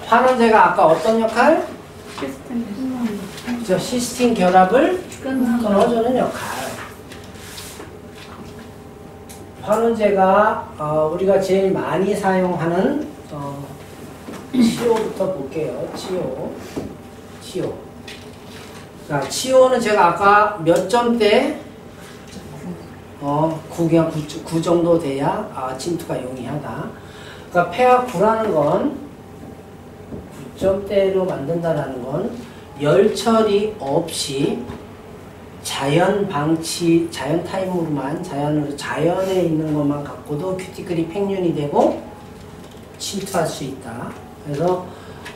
환원제가 아까 어떤 역할? 그죠? 시스틴 결합을 끊어주는 역할. 환원제가 우리가 제일 많이 사용하는 치오부터 볼게요. 치오. 자, 치오는 제가 아까 몇 점대 9 정도 돼야 침투가 용이하다. 그러니까 폐하 9라는 건 9점대로 만든다라는 건 열 처리 없이 자연 방치, 자연 타임으로만, 자연에 있는 것만 갖고도 큐티클이 팽윤이 되고 침투할 수 있다. 그래서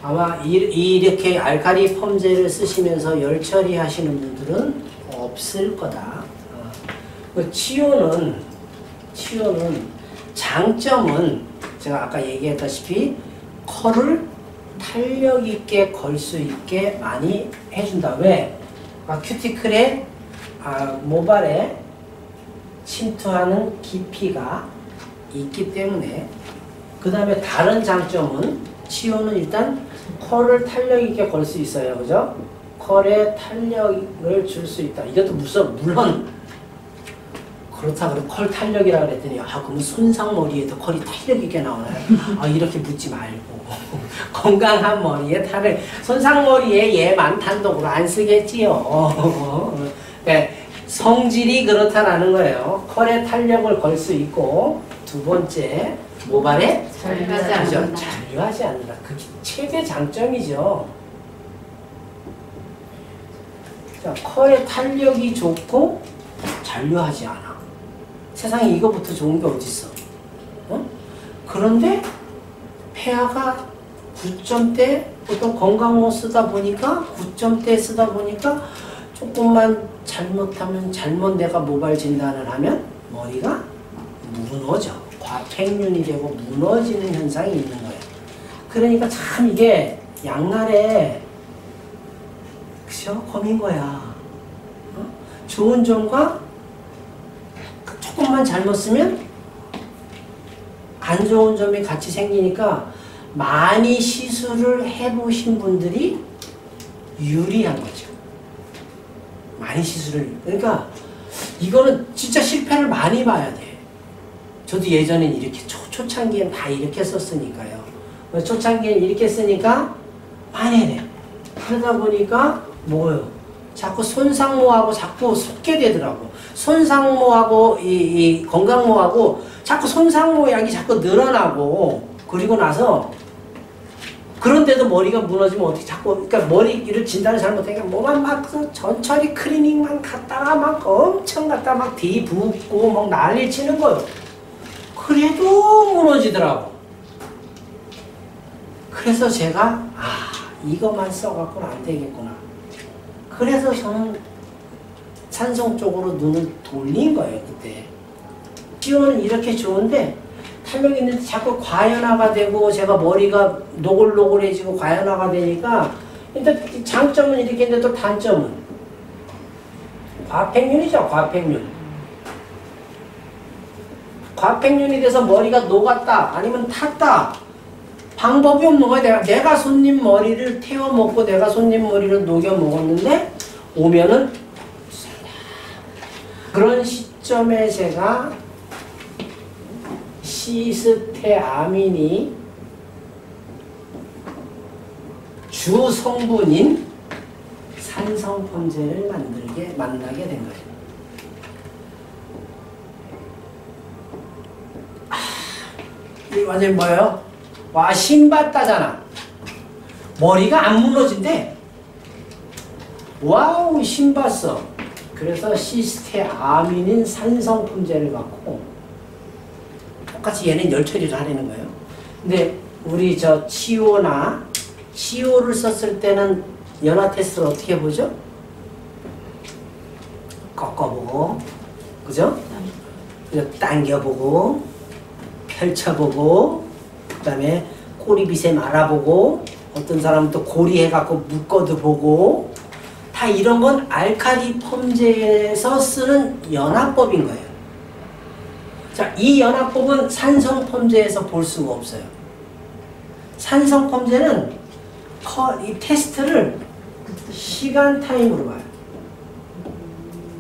아마 이렇게 알칼리 펌제를 쓰시면서 열 처리하시는 분들은 없을 거다. 치료는 장점은 제가 아까 얘기했다시피 컬을 탄력 있게 걸 수 있게 많이 해준다. 왜? 큐티클에 모발에 침투하는 깊이가 있기 때문에. 그 다음에 다른 장점은 치료는 일단 컬을 탄력 있게 걸 수 있어요. 그죠? 컬에 탄력을 줄 수 있다. 이것도 물론 그렇다 그래 컬 탄력이라 그랬더니 그러면 손상머리에도 컬이 탄력 있게 나오나요? 이렇게 묻지 말고 건강한 머리에 탄력, 손상머리에 얘만 단독으로 안 쓰겠지요. 네, 성질이 그렇다라는 거예요. 컬에 탄력을 걸 수 있고, 두 번째 모발에 잔류하지 않는다. 그게 최대 장점이죠. 자, 컬에 탄력이 좋고 잔류하지 않아. 세상에 이거부터 좋은 게 어딨어? 그런데 폐하가 9점대, 보통 건강호 쓰다 보니까 9점대 쓰다 보니까 조금만 잘못하면 잘못 내가 모발 진단을 하면 머리가 무너져. 과팽윤이 되고 무너지는 현상이 있는 거예요. 그러니까 참 이게 양날에 그죠? 검인 거야. 좋은 점과 조금만 잘못 쓰면 안 좋은 점이 같이 생기니까 많이 시술을 해보신 분들이 유리한 거죠. 많이 시술을. 그러니까 이거는 진짜 실패를 많이 봐야 돼. 저도 예전엔 이렇게 초창기엔 다 이렇게 썼으니까요. 초창기엔 이렇게 쓰니까 많이 해요. 그러다 보니까 뭐예요? 자꾸 손상모하고 자꾸 섞게 되더라고. 손상모하고 이 건강모하고 자꾸 손상모 약이 자꾸 늘어나고, 그리고 나서 그런데도 머리가 무너지면 어떻게 자꾸, 그러니까 머리를 진단을 잘못하니까 뭐만 막 전처리 클리닝만 갖다가 막 엄청 갖다 막 뒤붓고 막 난리 치는 거예요. 그래도 무너지더라고. 그래서 제가 이것만 써갖고는 안 되겠구나. 그래서 저는 산성 쪽으로 눈을 돌린 거예요, 그때. 치료는 이렇게 좋은데 탄력 있는데 자꾸 과연화가 되고 제가 머리가 노골노골해지고 과연화가 되니까, 일단 장점은 이렇게 했는데 또 단점은 과팽윤이죠. 과팽윤이 돼서 머리가 녹았다 아니면 탔다. 방법이 없는 거야. 내가 손님 머리를 태워 먹고 내가 손님 머리를 녹여 먹었는데 오면은 그런 시점에 제가 시스테아민이 주 성분인 산성펌제를 만나게 된 거예요. 이게 완전히 뭐예요? 와, 신봤다잖아. 머리가 안 무너진대. 와우, 신봤어. 그래서 시스테아민인 산성품제를 갖고 똑같이 얘는 열 처리를 하려는 거예요. 근데 우리 치오를 썼을 때는 연화 테스트를 어떻게 보죠? 꺾어보고, 그죠? 당겨보고, 펼쳐보고, 그 다음에 꼬리빗에 말아보고, 어떤 사람은 또 고리 해갖고 묶어도 보고, 다 이런 건 알칼리 펌제에서 쓰는 연화법인 거예요. 자, 이 연화법은 산성 펌제에서 볼 수가 없어요. 산성 펌제는 이 테스트를 시간 타임으로 봐요.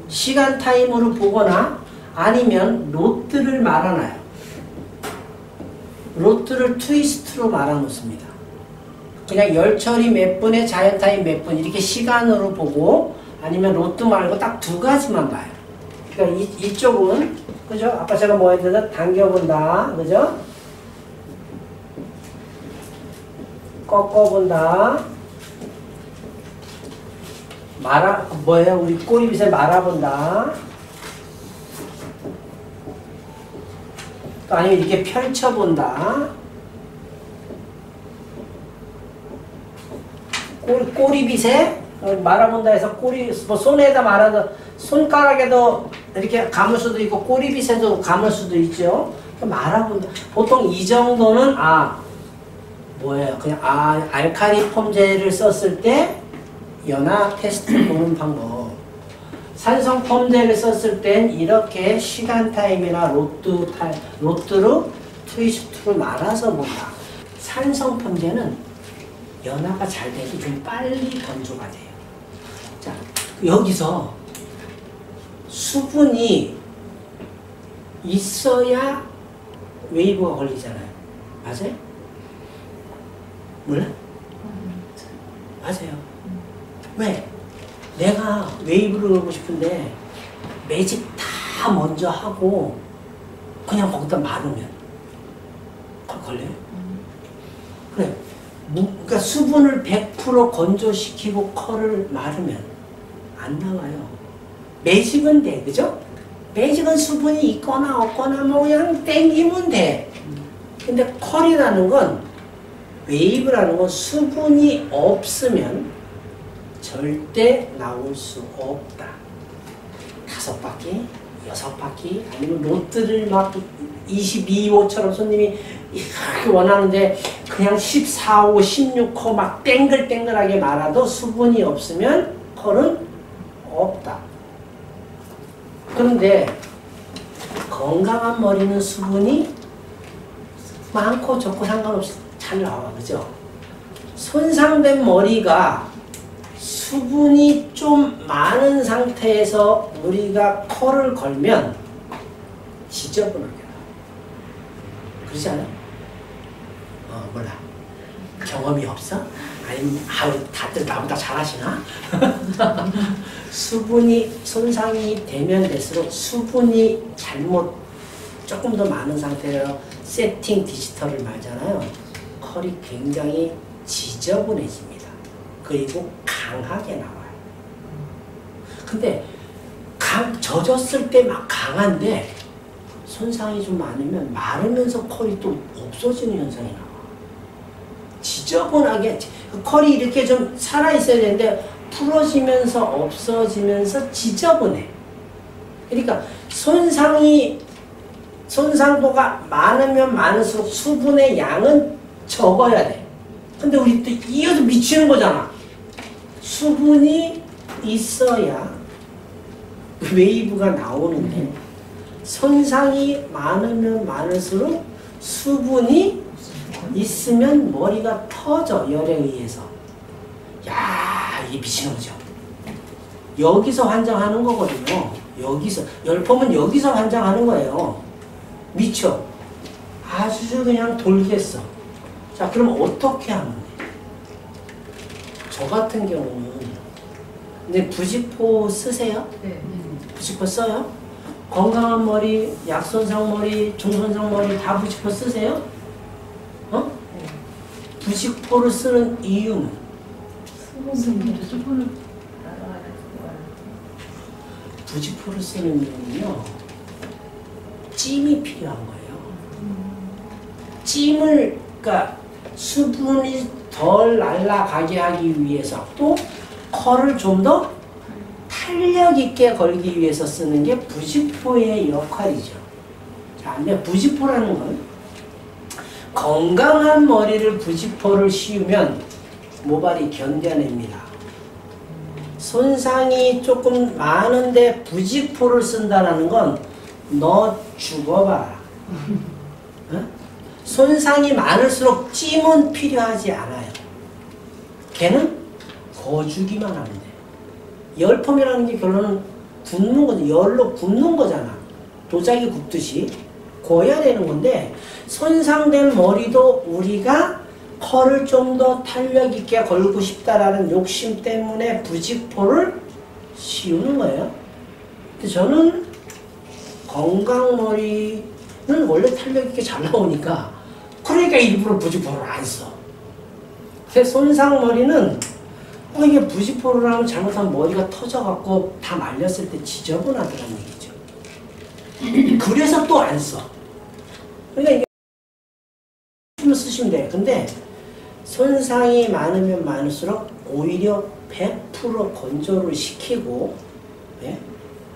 시간 타임으로 보거나 아니면 로트를 말아놔요. 로트를 트위스트로 말아놓습니다. 그냥 열 처리 몇 분에 자연 타임 몇 분 이렇게 시간으로 보고 아니면 로트 말고 딱 두 가지만 봐요. 그러니까 이쪽은 그죠? 아까 제가 뭐 했는데 당겨본다. 그죠? 꺾어본다. 뭐예요? 우리 꼬리빗에 말아본다. 또 아니면 이렇게 펼쳐본다. 꼬리빗에 말아본다 해서 뭐 손에다 말아도 손가락에도 이렇게 감을 수도 있고 꼬리빗에도 감을 수도 있죠. 말아본다. 보통 이 정도는 뭐예요? 그냥 알칼리 폼제를 썼을 때 연화 테스트 보는 방법. 산성 폼제를 썼을 땐 이렇게 시간 타임이나 로트로 트위스트로 말아서 본다. 산성 폼제는 연화가 잘 돼서 좀 빨리 건조가 돼요. 자, 여기서 수분이 있어야 웨이브가 걸리잖아요. 맞아요? 몰라? 맞아요. 왜? 내가 웨이브를 걸고 싶은데 매직 다 먼저 하고 그냥 거기다 말으면 걸려요? 그래. 그러니까 수분을 100% 건조시키고 컬을 마르면 안 나와요. 매직은 돼, 그죠? 매직은 수분이 있거나 없거나 뭐 그냥 땡기면 돼. 근데 컬이라는 건, 웨이브라는 건 수분이 없으면 절대 나올 수 없다. 5바퀴, 6바퀴, 아니면 로트를 막 22호처럼 손님이 이렇게 원하는데 그냥 14호, 16호 막 땡글땡글하게 말아도 수분이 없으면 컬은 없다. 그런데 건강한 머리는 수분이 많고 적고 상관없이 잘 나와. 그죠? 손상된 머리가 수분이 좀 많은 상태에서 우리가 컬을 걸면 지저분하게 나와. 그러지 않아? 몰라. 경험이 없어? 아니면 다들 나보다 잘하시나? 수분이 손상이 되면 될수록 수분이 잘못 조금 더 많은 상태로 세팅 디지털을 말잖아요. 컬이 굉장히 지저분해집니다. 그리고 강하게 나와요. 근데 젖었을 때 막 강한데 손상이 좀 많으면 마르면서 컬이 또 없어지는 현상이 나와. 지저분하게 컬이 이렇게 좀 살아있어야 되는데 풀어지면서 없어지면서 지저분해. 그러니까 손상도가 많으면 많을수록 수분의 양은 적어야 돼. 근데 우리 또 이어서 미치는 거잖아. 수분이 있어야 웨이브가 나오는데 손상이 많으면 많을수록 수분이 있으면 머리가 터져. 열에 의해서. 야, 이게 미치는 거죠. 여기서 환장하는 거거든요. 여기서. 열펌은 여기서 환장하는 거예요. 미쳐. 아주 그냥 돌겠어. 자, 그럼 어떻게 하면 돼? 저 같은 경우는 근데 부직포 쓰세요? 네. 부직포 써요? 건강한 머리, 약손상 머리, 중손상 머리 다 부직포 쓰세요? 네. 부직포를 쓰는 이유는? 수분을 부직포를 쓰는 이유는요, 찜이 필요한 거예요. 찜을, 그러니까 수분이 덜 날아가게 하기 위해서 또 컬을 좀 더 탄력 있게 걸기 위해서 쓰는 게 부직포의 역할이죠. 자, 근데 부직포라는 건 건강한 머리를 부직포를 씌우면 모발이 견뎌냅니다. 손상이 조금 많은데 부직포를 쓴다는 건 너 죽어봐라. 어? 손상이 많을수록 찜은 필요하지 않아요. 걔는 거주기만 하면 돼. 열펌이라는 게 결론은 굽는 거지. 열로 굽는 거잖아. 도자기 굽듯이 구워야 되는 건데 손상된 머리도 우리가 컬을 좀 더 탄력 있게 걸고 싶다라는 욕심 때문에 부직포를 씌우는 거예요. 근데 저는 건강머리는 원래 탄력 있게 잘 나오니까 그러니까 일부러 부직포를 안 써. 근데 손상머리는 이게 부직포를 하면 잘못하면 머리가 터져갖고 다 말렸을 때 지저분하더라는 얘기죠. 그래서 또 안 써. 그러니까 이게 쓰시면 돼요. 근데 손상이 많으면 많을수록 오히려 100% 건조를 시키고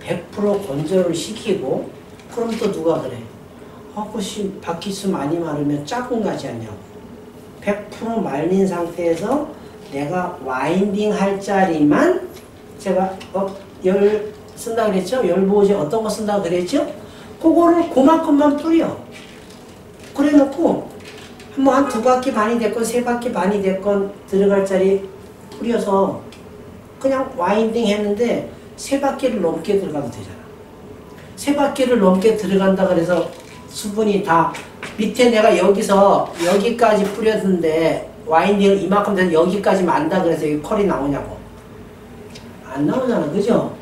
100% 건조를 시키고 그럼 또 누가 그래? 그것이 바퀴수 많이 마르면 짜증 나지 않냐고. 100% 말린 상태에서 내가 와인딩 할 자리만 제가 열 쓴다 그랬죠? 열 보호제 어떤 거 쓴다 그랬죠? 그거를 그만큼만 뿌려. 그래 놓고 한 두 바퀴 반이 됐건 세 바퀴 반이 됐건 들어갈 자리 뿌려서 그냥 와인딩 했는데 세 바퀴를 넘게 들어가면 되잖아. 세 바퀴를 넘게 들어간다 그래서 수분이 다 밑에 내가 여기서 여기까지 뿌렸는데 와인딩을 이만큼 돼서 여기까지 만다 그래서 여기 컬이 나오냐고. 안 나오잖아. 그죠?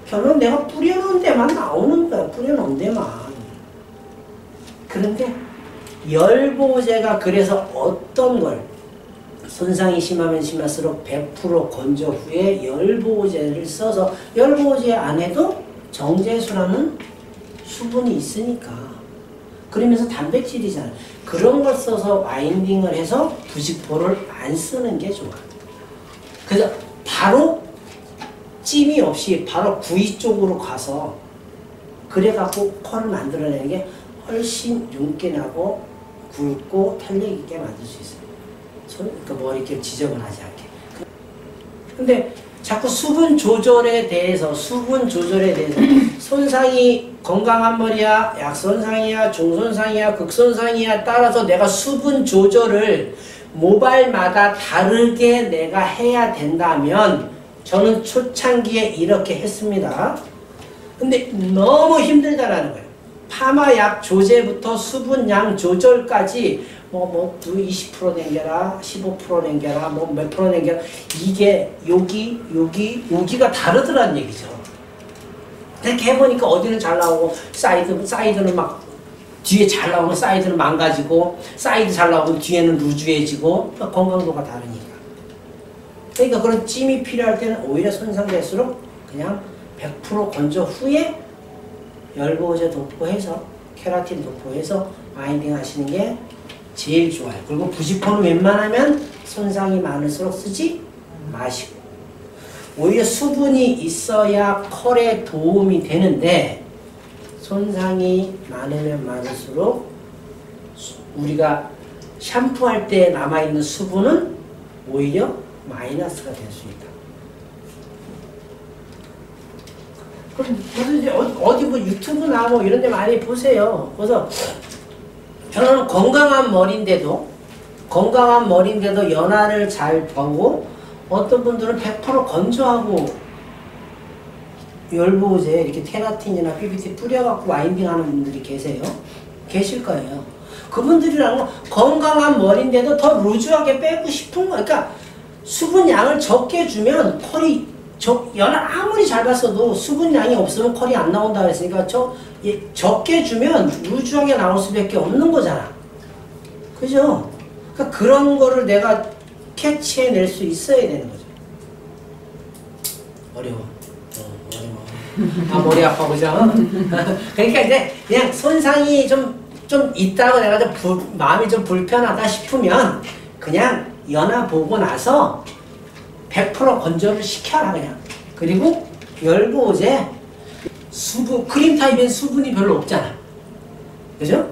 결론 내가 뿌려놓은 데만 나오는 거야. 뿌려놓은 데만. 그런데 열보호제가 그래서 어떤 걸 손상이 심하면 심할수록 100% 건조 후에 열보호제를 써서 열보호제 안에도 정제수라는 수분이 있으니까 그러면서 단백질이잖아. 그런 걸 써서 와인딩을 해서 부직포를 안 쓰는 게 좋아. 그래서 바로 찜이 없이 바로 구이 쪽으로 가서 그래갖고 컬을 만들어내는 게 훨씬 윤기 나고 굵고 탄력 있게 만들 수 있어요. 그러니까 머리 이렇게 지저분하지 않게. 근데 자꾸 수분 조절에 대해서 손상이 건강한 머리야, 약손상이야, 중손상이야, 극손상이야 따라서 내가 수분 조절을 모발마다 다르게 내가 해야 된다면 저는 초창기에 이렇게 했습니다. 근데 너무 힘들다라는 거예요. 파마약 조제부터 수분량 조절까지 20% 남겨라, 15% 남겨라, 몇 프로 남겨라. 이게 여기가 다르더란 얘기죠. 이렇게 해보니까 어디는 잘 나오고 사이드는 막 뒤에 잘 나오면 사이드는 망가지고 사이드 잘 나오면 뒤에는 루즈해지고 건강도가 다르니까. 그러니까 그런 찜이 필요할 때는 오히려 손상될수록 그냥 100% 건조 후에 열보호제 도포해서 케라틴 도포해서 와인딩 하시는 게 제일 좋아요. 그리고 부직포는 웬만하면 손상이 많을수록 쓰지 마시고 오히려 수분이 있어야 컬에 도움이 되는데 손상이 많으면 많을수록 우리가 샴푸할 때 남아있는 수분은 오히려 마이너스가 될 수 있다. 그래서 이제 어디 유튜브나 이런 데 많이 보세요. 그래서 저는 건강한 머리인데도 연화를 잘 보고 어떤 분들은 100% 건조하고 열보호제 이렇게 케라틴이나 PBT 뿌려갖고 와인딩하는 분들이 계실 거예요. 그분들이라는 건 건강한 머리인데도 더 루즈하게 빼고 싶은 거. 그러니까 수분량을 적게 주면 컬이 연화 아무리 잘 봤어도 수분량이 없으면 컬이 안 나온다 그랬으니까 적게 주면 루즈하게 나올 수밖에 없는 거잖아. 그죠? 그러니까 그런 거를 내가 캐치해낼 수 있어야 되는 거죠. 어려워. 머리 아파 보자. 그러니까 이제 그냥 손상이 좀 있다고 내가 마음이 좀 불편하다 싶으면 그냥 연화 보고 나서 100% 건조를 시켜라 그냥. 그리고 열보호제 크림 타입엔 수분이 별로 없잖아. 그죠?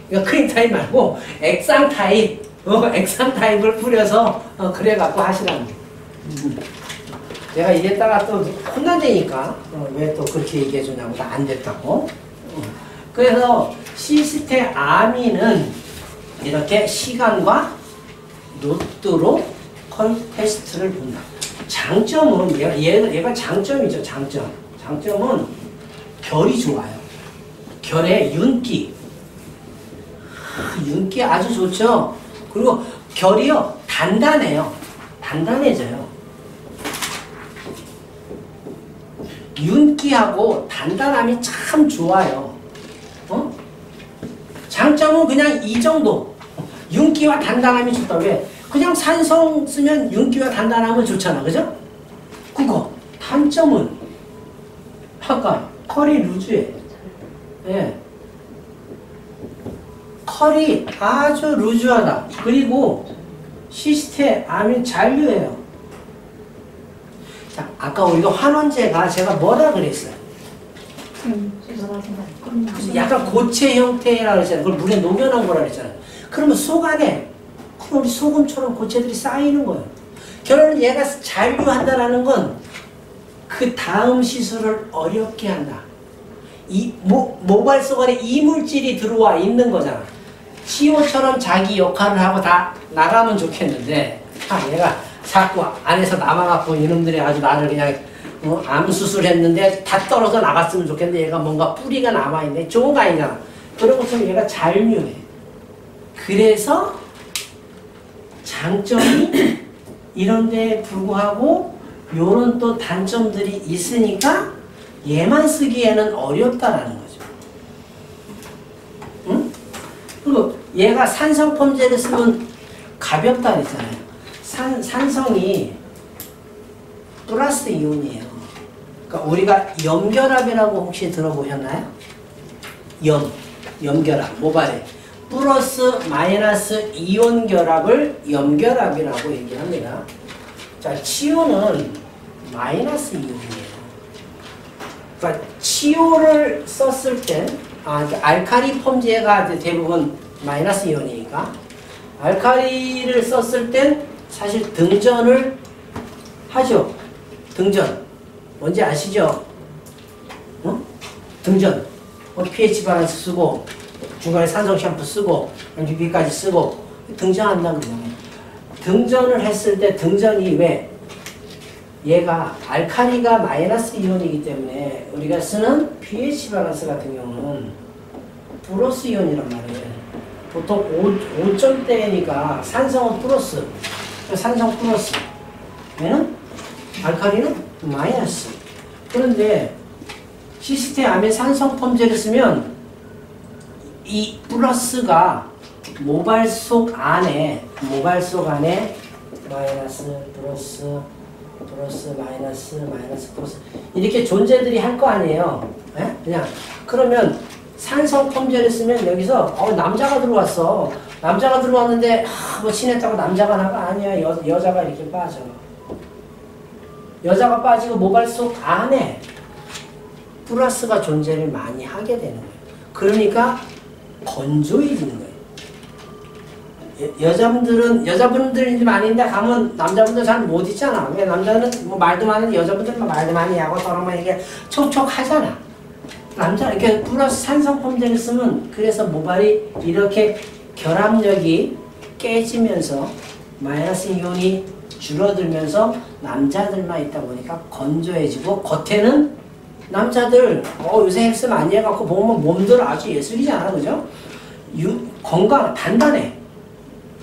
그러니까 크림 타입 말고 액상 타입을 뿌려서 그래갖고 하시라는 거예요. 내가 이랬다가 또 혼난다니까 왜 또 그렇게 얘기해주냐고 나 안 됐다고. 그래서 시스테 아미는 이렇게 시간과 노트로 컬 테스트를 본다. 장점은 얘가 장점이죠. 장점은 결이 좋아요. 결의 윤기 아주 좋죠. 그리고 결이요 단단해요. 단단해져요. 윤기하고 단단함이 참 좋아요. 장점은 그냥 이 정도. 윤기와 단단함이 좋다. 왜? 그냥 산성 쓰면 윤기와 단단함은 좋잖아. 그죠? 그거. 단점은 아까 컬이 루즈해. 예. 컬이 아주 루즈하다. 그리고 시스템 잔류해요. 자, 아까 우리가 환원제가 제가 뭐라 그랬어요? 약간 고체 형태라 그랬잖아요. 그걸 물에 녹여놓은 거라 그랬잖아요. 그러면 속 안에 우리 소금처럼 고체들이 쌓이는 거예요. 결론은 얘가 잔류한다라는 건 그 다음 시술을 어렵게 한다. 이 모발 속 안에 이물질이 들어와 있는 거잖아. CO처럼 자기 역할을 하고 다 나가면 좋겠는데 얘가 자꾸 안에서 남아갖고 이놈들이 아주 나를 그냥 암 수술했는데 다 떨어져 나갔으면 좋겠는데 얘가 뭔가 뿌리가 남아있네. 좋은 거 아니잖아. 그런 것처럼 얘가 잔류해. 그래서 장점이 이런 데에 불구하고 요런 또 단점들이 있으니까 얘만 쓰기에는 어렵다라는 거죠. 응? 그리고 얘가 산성 펌제를 쓰면 가볍다 그랬잖아요. 산성이 플러스 이온이에요. 그러니까 우리가 염결합이라고 혹시 들어보셨나요? 염결합, 모발에. 플러스 마이너스 이온 결합을 염결합이라고 얘기합니다. 자, 치오는 마이너스 이온이에요. 그러니까 치오를 썼을 때, 알카리 펌제가 대부분 마이너스 이온이니까, 알카리를 썼을 땐 사실 등전을 하죠. 등전. 뭔지 아시죠? 등전. pH 밸런스 쓰고, 중간에 산성 샴푸 쓰고, UV까지 쓰고, 등전한다는 거예요. 등전을 했을 때 등전이 왜? 얘가 알카리가 마이너스 이온이기 때문에 우리가 쓰는 pH 밸런스 같은 경우는 플러스 이온이란 말이에요. 보통 5점대니까 산성은 플러스, 산성 플러스, 얘는 알카리는 마이너스. 그런데 시스템암에 산성 펌제를 쓰면 이 플러스가 모발 속 안에 마이너스 플러스 마이너스 플러스 이렇게 존재들이 할 거 아니에요. 에? 그냥 그러면 산성 펌제를 쓰면 여기서 남자가 들어왔어. 남자가 들어왔는데 뭐 친했다고 남자가 나가 아니야. 여자가 이렇게 빠져. 여자가 빠지고 모발 속 안에 플러스가 존재를 많이 하게 되는 거예요. 그러니까 건조해지는 거예요. 여자분들이 많이 있는데 가면 남자분들 잘 못 있잖아. 왜 남자는 뭐 말도 많은데 여자분들은 말도 많이 하고 서로만 이게 촉촉하잖아. 남자 이렇게 플러스 산성 펌제를 쓰면 그래서 모발이 이렇게 결합력이 깨지면서 마이너스 이온이 줄어들면서 남자들만 있다 보니까 건조해지고 겉에는 남자들 요새 헬스 많이 해갖고 보면 몸들 아주 예술이잖아. 그죠? 건강 단단해.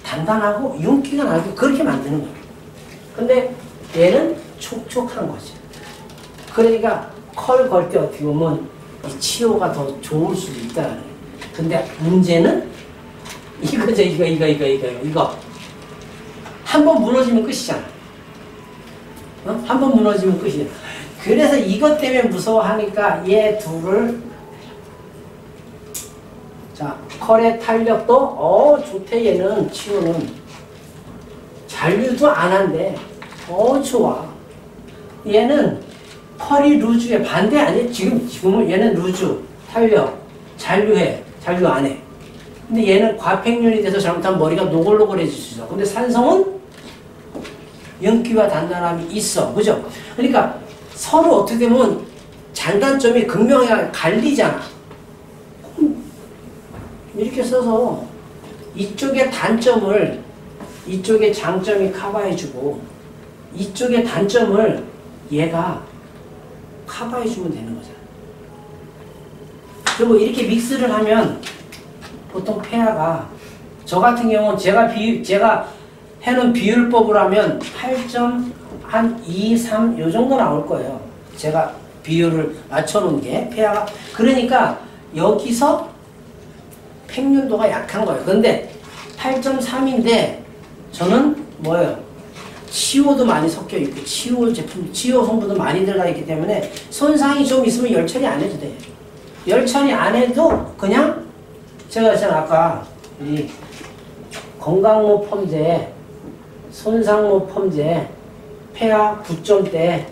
단단하고 윤기가 나고 그렇게 만드는 거예요. 근데 얘는 촉촉한 거죠. 그러니까 컬 걸 때 어떻게 보면 이 치료가 더 좋을 수도 있다는 거예요. 근데 문제는 이거죠. 이거. 한 번 무너지면 끝이잖아. 한 번 무너지면 끝이야. 그래서 이것 때문에 무서워하니까 얘 둘을 자, 컬의 탄력도 좋대. 얘는 치유는 잔류도 안 한대. 좋아. 얘는 컬이 루즈에 반대 아니야? 지금은 얘는 루즈, 탄력, 잔류해. 잔류 안 해. 근데 얘는 과팽륜이 돼서 잘못하면 머리가 노골노골해질 수 있어. 근데 산성은 윤기와 단단함이 있어. 그죠? 그러니까 서로 어떻게 되면 장단점이 극명하게 갈리잖아. 이렇게 써서 이쪽의 단점을 이쪽에 장점이 커버해주고 이쪽의 단점을 얘가 커버해주면 되는 거잖아. 그리고 이렇게 믹스를 하면 보통 폐하가 저 같은 경우는 제가 해놓은 비율법으로 하면 8.2, 3 요 정도 나올 거예요. 제가 비율을 맞춰놓은 게 폐하가. 그러니까 여기서 팽륜도가 약한 거예요. 그런데 8.3인데 저는 뭐예요? 치오도 많이 섞여 있고 치오 제품, 치오 성분도 많이 들어가 있기 때문에 손상이 좀 있으면 열 처리 안 해도 돼요. 열 처리 안 해도 그냥 제가 아까 이 건강모 펌제, 손상모 펌제, 폐하 9점대,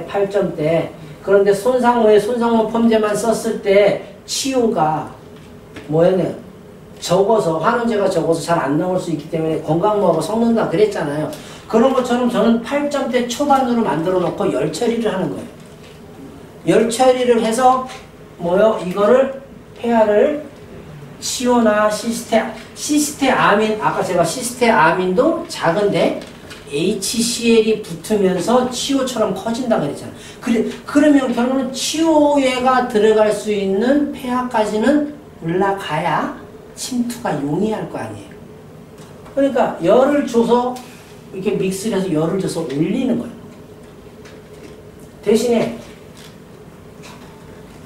8점대. 그런데 손상모 펌제만 썼을 때 치오가 뭐였네요? 적어서 환원제가 적어서 잘 안 나올 수 있기 때문에 건강모하고 섞는다 그랬잖아요. 그런 것처럼 저는 8점대 초반으로 만들어 놓고 열 처리를 하는 거예요. 열 처리를 해서 이거를 폐하를 치오나 시스테아민, 아까 제가 시스테아민도 작은데 HCl이 붙으면서 치오처럼 커진다 그랬잖아요. 그러면 결국은 치오에가 들어갈 수 있는 폐하까지는 올라가야 침투가 용이할 거 아니에요. 그러니까 열을 줘서 이렇게 믹스를 해서 열을 줘서 올리는 거예요. 대신에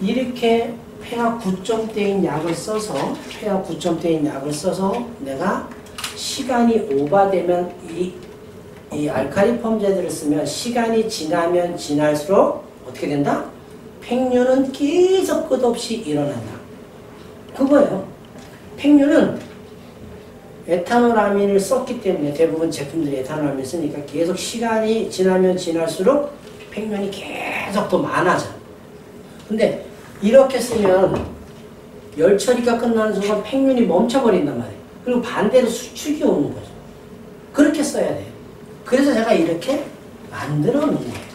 이렇게 폐하 9점대인 약을 써서 내가 시간이 오버되면 이 알칼리 펌제들을 쓰면 시간이 지나면 지날수록 어떻게 된다? 팽류는 계속 끝없이 일어난다. 그거예요. 팽류는 에탄올아민을 썼기 때문에 대부분 제품들이 에탄올아민을 쓰니까 계속 시간이 지나면 지날수록 팽류이 계속 더 많아져. 근데 이렇게 쓰면 열 처리가 끝나는 순간 팽륜이 멈춰버린단 말이에요. 그리고 반대로 수축이 오는 거죠. 그렇게 써야 돼요. 그래서 제가 이렇게 만들어 놓은 거예요.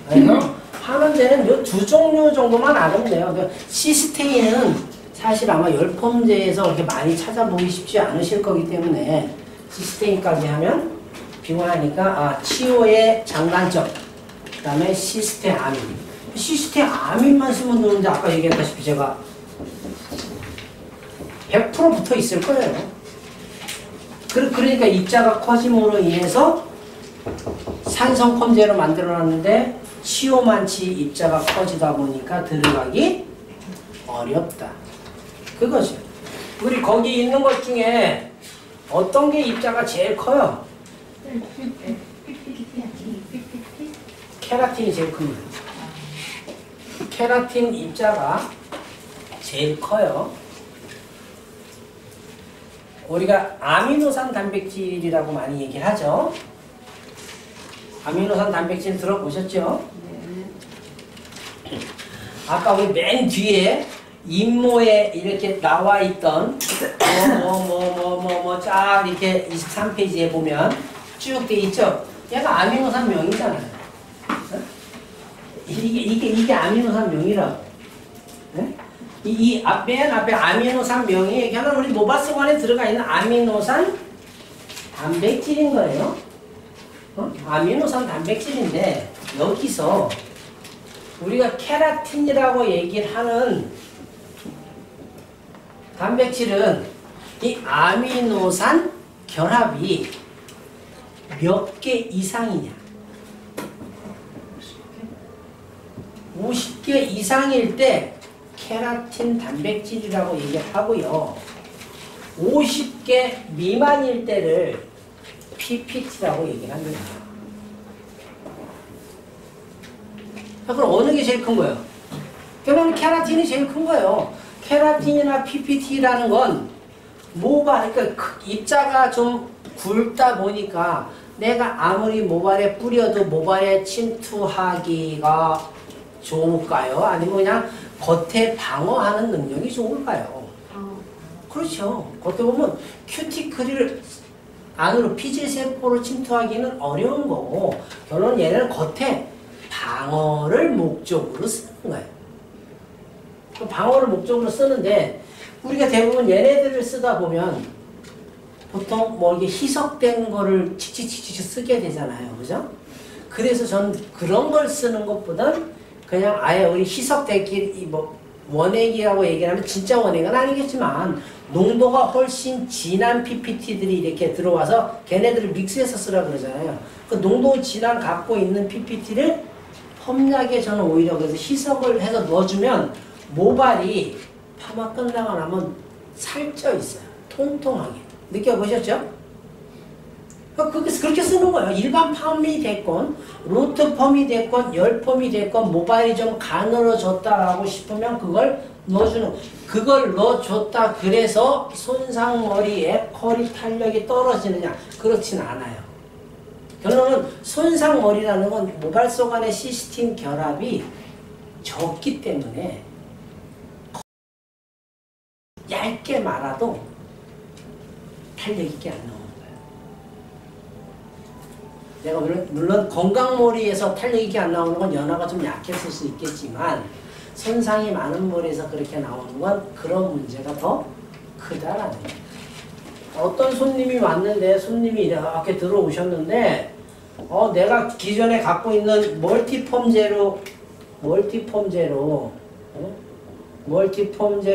그래서 환원제는 이 두 종류 정도만 알으면 돼요. 시스테인은 사실 아마 열펌제에서 그렇게 많이 찾아보기 쉽지 않으실 거기 때문에 시스테인까지 하면 피곤하니까 치오의 장단점, 그 다음에 시스테아민. 시스테아민만 쓰면 되는데 아까 얘기했다시피 제가 100% 붙어 있을 거예요. 그러니까 입자가 커짐으로 인해서 산성펌제로 만들어놨는데 치오만치 입자가 커지다 보니까 들어가기 어렵다. 그거죠. 우리 거기 있는 것 중에 어떤 게 입자가 제일 커요? 케라틴이 제일 큽니다. 케라틴 입자가 제일 커요. 우리가 아미노산 단백질이라고 많이 얘기를 하죠. 아미노산 단백질 들어보셨죠? 네. 아까 우리 맨 뒤에 임모에 이렇게 나와 있던 쫙 이렇게 23페이지에 보면 쭉 돼 있죠? 얘가 아미노산 명이잖아요. 이게 아미노산 명이라고. 네? 맨 앞에 아미노산 명이 그냥 우리 모바스관에 들어가 있는 아미노산 단백질인 거예요. 아미노산 단백질인데 여기서 우리가 케라틴이라고 얘기를 하는 단백질은 이 아미노산 결합이 몇 개 이상이냐? 50개 이상일 때 케라틴 단백질이라고 얘기를 하고요. 50개 미만일 때를 PPT라고 얘기를 합니다. 그럼 어느 게 제일 큰 거예요? 결국은 케라틴이 제일 큰 거예요. 케라틴이나 PPT라는 건 그러니까 입자가 좀 굵다 보니까 내가 아무리 모발에 뿌려도 모발에 침투하기가 좋을까요? 아니면 그냥 겉에 방어하는 능력이 좋을까요? 그렇죠. 겉에 보면 큐티클을 안으로 피질세포를 침투하기는 어려운 거고 결론 얘는 겉에 방어를 목적으로 쓰는 거예요. 방어를 목적으로 쓰는데 우리가 대부분 얘네들을 쓰다 보면 보통 뭐 이게 희석된 거를 칙칙칙칙 쓰게 되잖아요. 그죠? 그래서 전 그런 걸 쓰는 것보단 그냥 아예 우리 희석되기 뭐 원액이라고 얘기를 하면 진짜 원액은 아니겠지만 농도가 훨씬 진한 PPT들이 이렇게 들어와서 걔네들을 믹스해서 쓰라 그러잖아요. 그 농도 진한 갖고 있는 PPT를 펌약에 저는 오히려 그래서 희석을 해서 넣어주면 모발이 파마 끝나고 나면 살쪄 있어요. 통통하게. 느껴보셨죠? 그렇게 쓰는 거예요. 일반 펌이 됐건 로트 펌이 됐건 열 펌이 됐건 모발이 좀 가늘어졌다라고 싶으면 그걸 넣어주는 그걸 넣어줬다 그래서 손상머리에 컬이 탄력이 떨어지느냐 그렇진 않아요. 결론은 손상머리라는 건 모발 속 안의 시스틴 결합이 적기 때문에 얇게 말아도 탄력 있게 안 나오는 거예요. 내가 물론 건강머리에서 탄력 있게 안 나오는 건 연화가 좀 약했을 수 있겠지만 손상이 많은 머리에서 그렇게 나오는 건 그런 문제가 더 크다라는 거예요. 어떤 손님이 왔는데 손님이 이렇게 들어오셨는데 내가 기존에 갖고 있는 멀티펌제로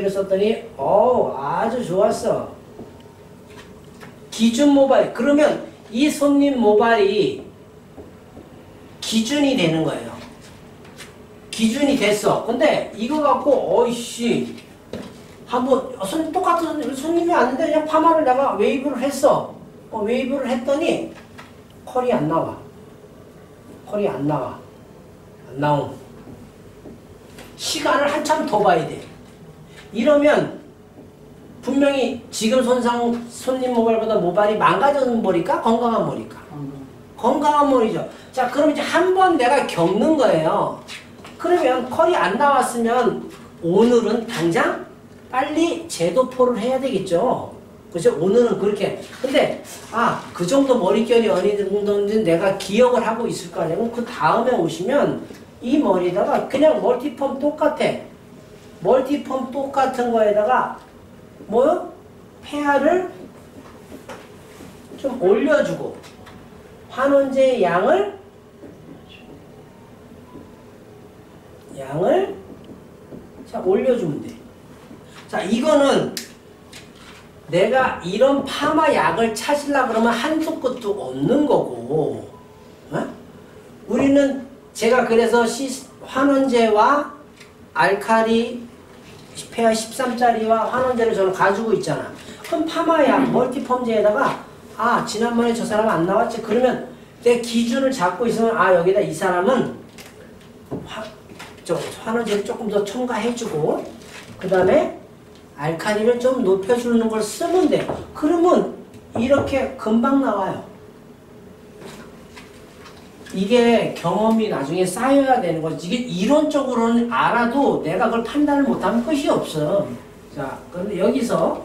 썼더니 아주 좋았어. 기준 모발 그러면 이 손님 모발이 기준이 되는 거예요. 기준이 됐어. 근데 이거 갖고 어이씨 한번 똑같은 손님이 왔는데 그냥 파마를 내가 웨이브를 했어. 웨이브를 했더니 컬이 안 나와. 안 나옴. 시간을 한참 더 봐야 돼. 이러면 분명히 지금 손님 모발보다 모발이 망가진 머리일까? 건강한 머리일까? 건강한 머리죠. 자, 그럼 이제 한 번 내가 겪는 거예요. 그러면 컬이 안 나왔으면 오늘은 당장 빨리 제도포를 해야 되겠죠. 그죠? 오늘은 그렇게. 근데, 그 정도 머릿결이 어느 정도인지 내가 기억을 하고 있을 거 아니에요. 그 다음에 오시면 이 머리에다가 그냥 멀티펌 똑같아. 멀티펌 똑같은 거에다가 폐하를 좀 올려주고 환원제의 양을 자 올려주면 돼. 자 이거는 내가 이런 파마 약을 찾으려고 그러면 한도 끝도 없는 거고 우리는 제가 그래서 환원제와 알칼리 폐하 13짜리와 환원제를 저는 가지고 있잖아. 그럼 파마약 멀티펌제에다가 지난번에 저 사람 안 나왔지? 그러면 내 기준을 잡고 있으면 여기다 이 사람은 환원제를 조금 더 첨가해주고 그 다음에 알칼리를 좀 높여주는 걸 쓰면 돼. 그러면 이렇게 금방 나와요. 이게 경험이 나중에 쌓여야 되는 거지. 이게 이론적으로는 알아도 내가 그걸 판단을 못하면 끝이 없어. 자, 그런데 여기서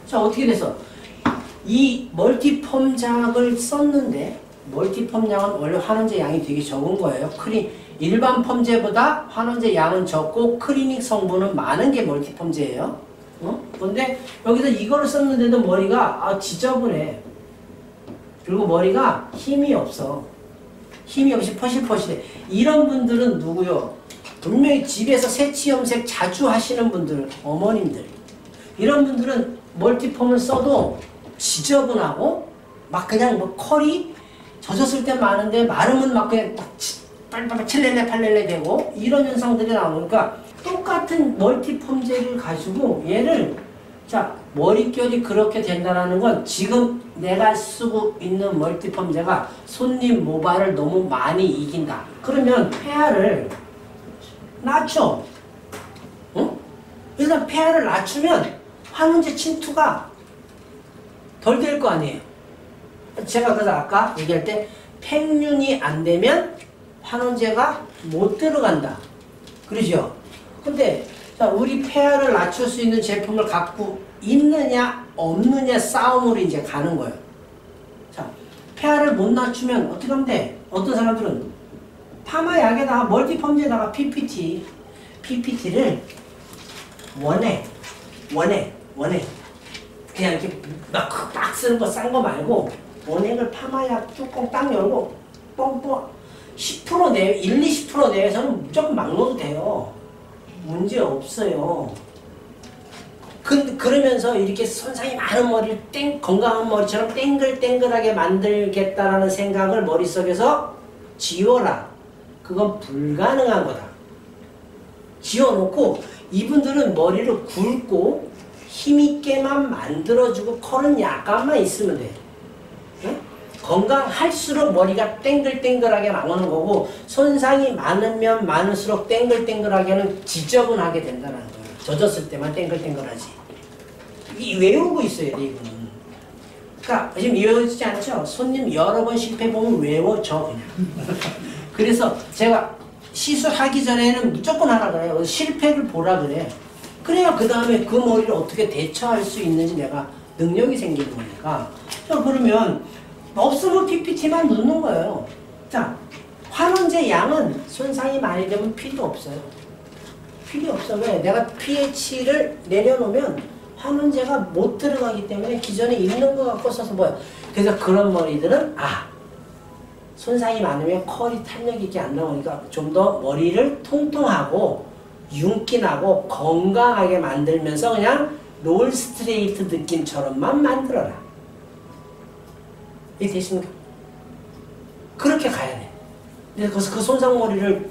자 어떻게 돼서 이 멀티펌작을 썼는데 멀티펌약은 원래 환원제 양이 되게 적은 거예요. 일반 펌제보다 환원제 양은 적고 클리닉 성분은 많은 게 멀티펌제예요. 근데 여기서 이거를 썼는데도 머리가 지저분해. 그리고 머리가 힘이 없어. 힘이 없이 퍼실퍼실해. 이런 분들은 누구요? 분명히 집에서 새치염색 자주 하시는 분들, 어머님들. 이런 분들은 멀티펌을 써도 지저분하고 막 그냥 컬이 젖었을 때 많은데 마르면 막 그냥 빨빨빨 칠렐레 팔렐레 되고 이런 현상들이 나오니까 똑같은 멀티펌제를 가지고 얘를 머릿결이 그렇게 된다는 건 지금 내가 쓰고 있는 멀티펌제가 손님 모발을 너무 많이 이긴다. 그러면 폐하를 낮춰. 일단 폐하를 낮추면 환원제 침투가 덜 될 거 아니에요. 제가 그래서 아까 얘기할 때 팽륜이 안 되면 환원제가 못 들어간다. 그러죠? 근데 우리 폐하를 낮출 수 있는 제품을 갖고 있느냐 없느냐 싸움으로 이제 가는 거예요. 자, 폐하를 못 낮추면 어떻게 하면 돼? 어떤 사람들은 파마약에다가 멀티펌제에다가 PPT를 원해. 원액. 그냥 이렇게 막 쓰는 거 싼 거 말고 원액을 파마약 뚜껑 딱 열고 뻥뻥 10% 내외, 1, 20% 내외에서는 무조건 막 넣어도 돼요. 문제 없어요. 그러면서 이렇게 손상이 많은 머리를 건강한 머리처럼 땡글땡글하게 만들겠다라는 생각을 머릿속에서 지워라. 그건 불가능한 거다. 지워놓고 이분들은 머리를 굵고 힘있게만 만들어주고 컬은 약간만 있으면 돼. 응? 건강할수록 머리가 땡글땡글하게 나오는 거고 손상이 많으면 많을수록 땡글땡글하게는 지저분하게 된다는 거예요. 젖었을 때만 땡글땡글하지. 외우고 있어야 돼 이거는. 그러니까 지금 외워지지 않죠? 손님 여러 번 실패보면 외워져 그냥. 그래서 제가 시술하기 전에는 무조건 하라 그래요. 실패를 보라 그래. 그래야 그 다음에 그 머리를 어떻게 대처할 수 있는지 내가 능력이 생기는 거니까. 자, 그러면 없으면 PPT만 넣는 거예요. 자, 환원제 양은 손상이 많이 되면 필요 없어요. 필요 없어. 왜? 내가 pH를 내려놓으면 환원제가 못 들어가기 때문에 기존에 있는 거 갖고 써서 뭐야. 그래서 그런 머리들은 손상이 많으면 컬이 탄력 있게 안 나오니까 좀 더 머리를 통통하고 윤기 나고 건강하게 만들면서 그냥 롤 스트레이트 느낌처럼만 만들어라. 이게 되십니까? 그렇게 가야 돼. 근데 그 손상머리를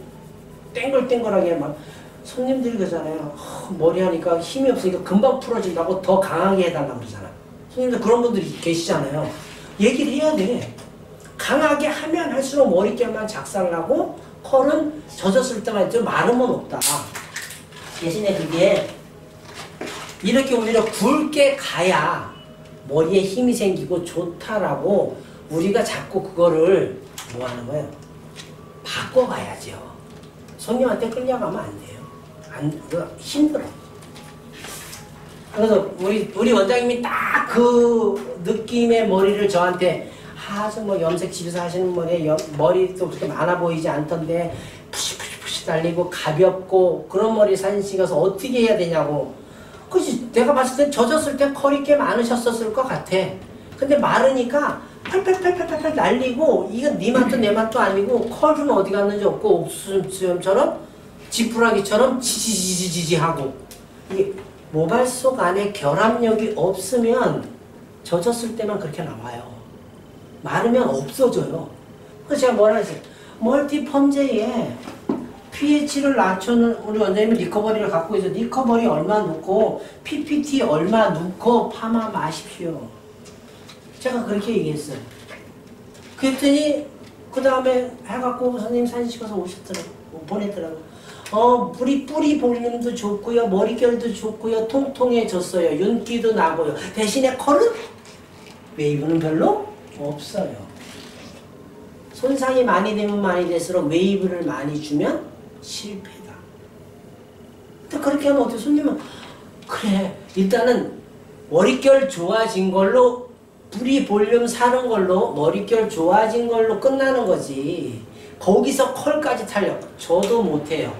땡글땡글하게 막 손님들이 그러잖아요. 머리 하니까 힘이 없으니까 금방 풀어진다고 더 강하게 해달라고 그러잖아. 손님들 그런 분들이 계시잖아요. 얘기를 해야 돼. 강하게 하면 할수록 머릿결만 작살나고 컬은 젖었을 때만 좀 마름은 없다. 대신에 그게 이렇게 오히려 굵게 가야 머리에 힘이 생기고 좋다라고 우리가 자꾸 그거를 뭐 하는 거예요? 바꿔가야죠. 손님한테 끌려가면 안 돼요. 힘들어. 그래서 우리 원장님이 딱 그 느낌의 머리를 저한테 아주 뭐 염색 집에서 하시는 머리도 그렇게 많아 보이지 않던데 푸시푸시 달리고 가볍고 그런 머리 사진 찍어서 어떻게 해야 되냐고. 그치, 내가 봤을 때 젖었을 때 컬이 꽤 많으셨었을 것 같아. 근데 마르니까 팔팔팔팔팔 날리고 이건 네 맛도 내 맛도 아니고 컬은 어디 갔는지 없고 옥수수염처럼 지푸라기처럼 지지지지지 하고. 이 모발 속 안에 결합력이 없으면 젖었을 때만 그렇게 나와요. 마르면 없어져요. 그래서 제가 뭐라 했어요? 멀티펌제에 pH를 낮추는 우리 원장님은 리커버리를 갖고 있어. 리커버리 얼마 넣고 PPT 얼마 넣고 파마 마십시오. 제가 그렇게 얘기했어요. 그랬더니 그 다음에 해갖고 선생님 사진 찍어서 오셨더라고. 보냈더라고. 뿌리 볼륨도 좋고요. 머릿결도 좋고요. 통통해졌어요. 윤기도 나고요. 대신에 컬은 웨이브는 별로 없어요. 손상이 많이 되면 많이 될수록 웨이브를 많이 주면 실패다. 근데 그렇게 하면 어떻게 손님은 그래 일단은 머릿결 좋아진 걸로 뿌리 볼륨 사는 걸로 머릿결 좋아진 걸로 끝나는 거지. 거기서 컬까지 탄력 저도 못해요.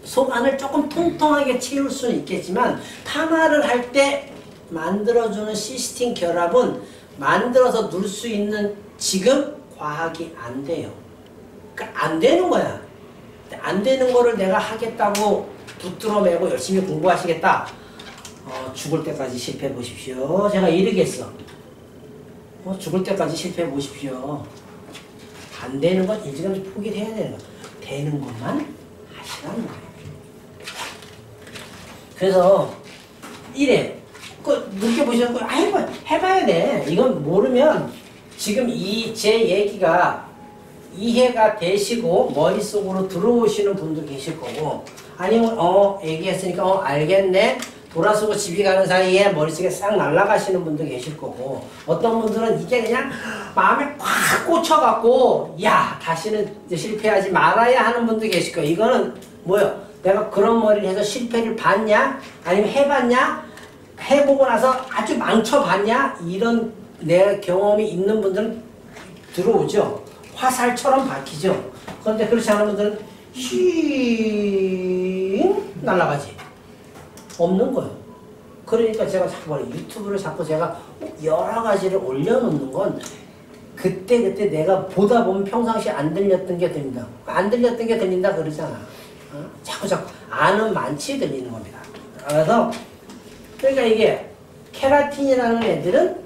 속 안을 조금 통통하게 채울 수는 있겠지만 파마를 할 때 만들어주는 시스틴 결합은 만들어서 넣을 수 있는 지금 과학이 안 돼요. 그러니까 안 되는 거야. 안 되는 거를 내가 하겠다고 붙들어 매고 열심히 공부하시겠다. 죽을 때까지 실패해 보십시오. 제가 이러겠어. 죽을 때까지 실패해 보십시오. 안 되는 건 일찌감치 포기를 해야 되는 거야. 되는 것만 하시라는 거예요. 그래서 이래. 느껴보시는 거 해봐야 돼. 이건 모르면 지금 제 얘기가 이해가 되시고 머릿속으로 들어오시는 분도 계실 거고 아니면 얘기했으니까 알겠네 돌아서고 집에 가는 사이에 머릿속에 싹 날아가시는 분도 계실 거고 어떤 분들은 이게 그냥 마음에 꽉 꽂혀갖고 야 다시는 이제 실패하지 말아야 하는 분도 계실 거예요. 이거는 뭐요? 내가 그런 머리를 해서 실패를 봤냐? 아니면 해봤냐? 해보고 나서 아주 망쳐봤냐? 이런 내 경험이 있는 분들은 들어오죠. 화살처럼 박히죠. 그런데 그렇지 않은 분들은 휘잉 날아가지. 없는 거예요. 그러니까 제가 자꾸 말해 유튜브를 자꾸 제가 여러 가지를 올려놓는 건 그때 내가 보다 보면 평상시에 안 들렸던 게 들린다. 안 들렸던 게 들린다 그러잖아. 자꾸 아는 많지 들리는 겁니다. 그래서 그러니까 이게 케라틴이라는 애들은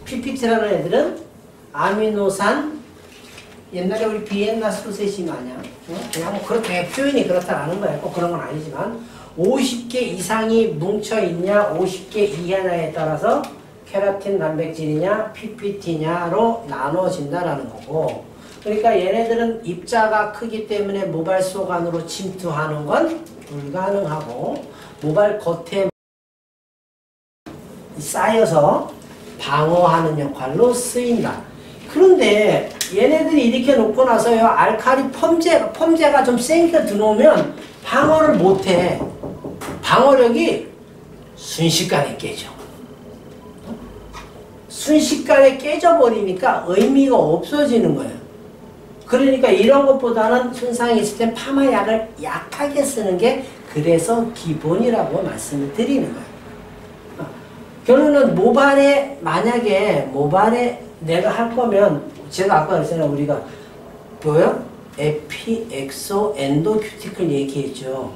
PPT라는 애들은 아미노산 옛날에 우리 비엔나 소세지 마냥 그냥 뭐 그렇게 표현이 그렇다라는 거야. 꼭 그런 건 아니지만 50개 이상이 뭉쳐 있냐 50개 이하냐에 따라서 케라틴 단백질이냐 PPT냐로 나눠진다라는 거고 그러니까 얘네들은 입자가 크기 때문에 모발 속 안으로 침투하는 건 불가능하고 모발 겉에 쌓여서 방어하는 역할로 쓰인다. 그런데 얘네들이 이렇게 놓고 나서요 알칼리 펌제가 좀 세게 들어오면 방어를 못해. 방어력이 순식간에 깨져. 순식간에 깨져버리니까 의미가 없어지는 거예요. 그러니까 이런 것보다는 손상이 있을 땐 파마약을 약하게 쓰는 게 그래서 기본이라고 말씀을 드리는 거예요. 결론은 만약에 모발에 내가 할 거면 제가 아까 그랬잖아요. 우리가 뭐요? 에피, 엑소, 엔도 큐티클 얘기했죠.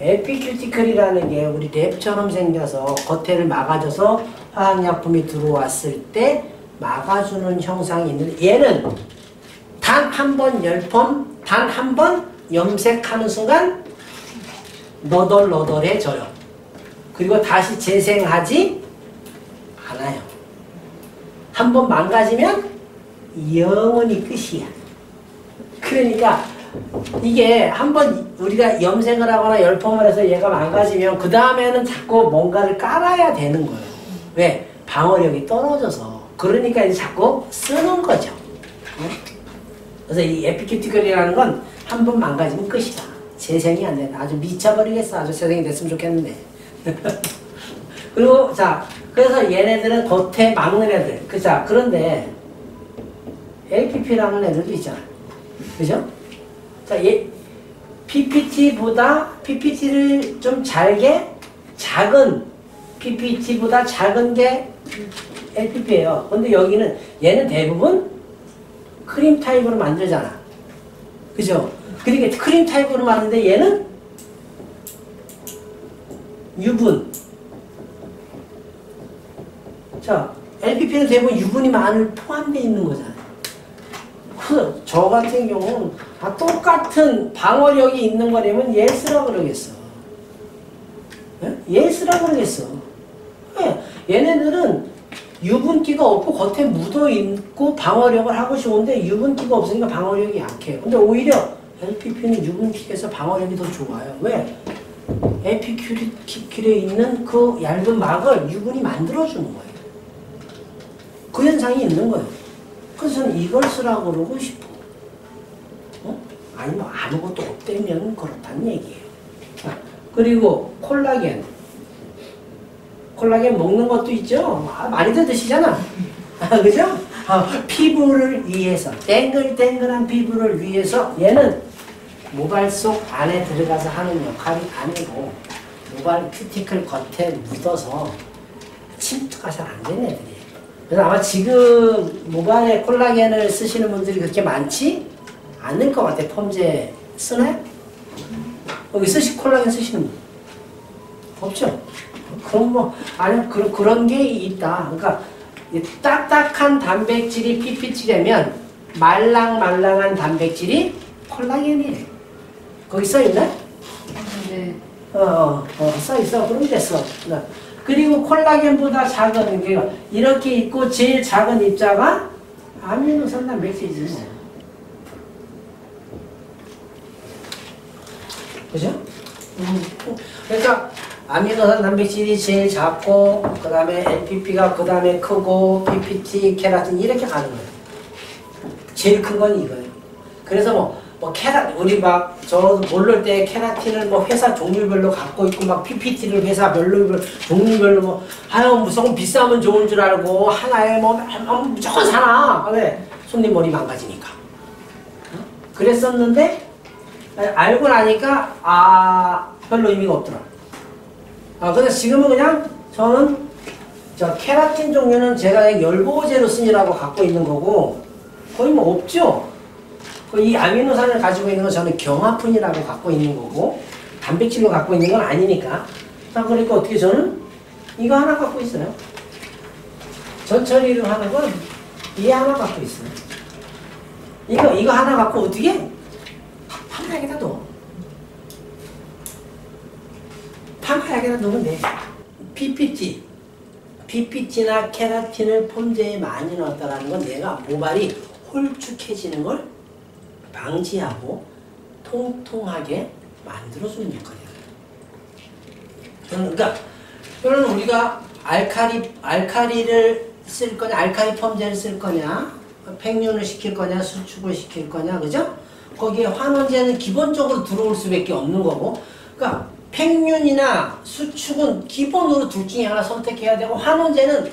에피 큐티클이라는 게 우리 랩처럼 생겨서 겉에를 막아줘서 화학약품이 들어왔을 때 막아주는 형상이 있는데 얘는 단 한 번 열펌, 단 한 번 염색하는 순간 너덜너덜해져요. 그리고 다시 재생하지 않아요. 한 번 망가지면 영원히 끝이야. 그러니까 이게 한번 우리가 염색을 하거나 열펌을 해서 얘가 망가지면 그 다음에는 자꾸 뭔가를 깔아야 되는 거예요. 왜? 방어력이 떨어져서. 그러니까 이제 자꾸 쓰는 거죠. 그래서 이 에피큐티클이라는 건 한 번 망가지면 끝이다. 재생이 안 된다. 아주 미쳐버리겠어. 아주 재생이 됐으면 좋겠는데. 그리고 자 그래서 얘네들은 겉에 막는 애들. 자 그런데 LPP라는 애들도 있잖아. 그죠? 자, PPT를 좀 작은 PPT보다 작은 게 LPP예요. 근데 여기는 얘는 대부분 크림 타입으로 만들잖아. 그죠? 그러니까 크림 타입으로 만드는데 얘는 유분. 자, LPP는 대부분 유분이 많이 포함되어 있는 거잖아요. 저 같은 경우는 다 똑같은 방어력이 있는 거라면 얘 쓰라 그러겠어. 얘 쓰라 그러겠어. 왜? 얘네들은 유분기가 없고 겉에 묻어있고 방어력을 하고 싶은데 유분기가 없으니까 방어력이 약해요. 근데 오히려 LPP는 유분기에서 방어력이 더 좋아요. 왜? 에피큐티클에 있는 그 얇은 막을 유분이 만들어주는 거예요. 그 현상이 있는 거예요. 그래서 저는 이걸 쓰라고 그러고 싶어. 아니면 아무것도 없다면 그렇다는 얘기예요. 자, 그리고 콜라겐 먹는 것도 있죠. 많이들 드시잖아. 그죠? 피부를 위해서 땡글땡글한 피부를 위해서 얘는 모발 속 안에 들어가서 하는 역할이 아니고 모발 큐티클 겉에 묻어서 침투가 잘 안 되는 애들이에요. 그래서 아마 지금 모발에 콜라겐을 쓰시는 분들이 그렇게 많지 않을 것 같아. 펌제 쓰나요? 여기 콜라겐 쓰시는 분 없죠? 그럼 뭐 아니 그런 게 있다. 그러니까 딱딱한 단백질이 PPT라면 말랑말랑한 단백질이 콜라겐이에요. 거기 써 있나? 네. 써 있어. 그럼 됐어. 그리고 콜라겐보다 작은 게 이렇게 있고 제일 작은 입자가 아미노산 단백질이지. 그죠? 그러니까 아미노산 단백질이 제일 작고 그 다음에 LPP가 그 다음에 크고 PPT, 케라틴 이렇게 가는 거예요. 제일 큰 건 이거예요. 그래서 우리 저도 모를 때 케라틴을 회사 종류별로 갖고 있고 PPT를 회사별로 종류별로 무조건 비싸면 좋은 줄 알고 하나에 무조건 사나. 왜? 손님 머리 망가지니까. 그랬었는데 알고 나니까 별로 의미가 없더라. 근데 지금은 그냥 저는 저 케라틴 종류는 제가 열보호제로 쓰느라고 갖고 있는 거고 거의 뭐 없죠. 이 아미노산을 가지고 있는 건 저는 경화푼이라고 갖고 있는 거고 단백질로 갖고 있는 건 아니니까. 자, 그러니까 어떻게 저는 이거 하나 갖고 있어요. 전처리를 하는 건 얘 하나 갖고 있어요. 이거 하나 갖고 어떻게? 파마약에다 넣어. 파마약에다 넣으면 돼. PPT나 케라틴을 폼제에 많이 넣었다는 건 내가 모발이 홀쭉해지는 걸 방지하고 통통하게 만들어주는 역할이에요. 그러니까 저는 우리가 알카리를 쓸 거냐, 알카리 폼제를 쓸 거냐, 팽윤을 시킬 거냐, 수축을 시킬 거냐, 그죠? 거기에 환원제는 기본적으로 들어올 수밖에 없는 거고, 그러니까 팽윤이나 수축은 기본으로 둘 중에 하나 선택해야 되고, 환원제는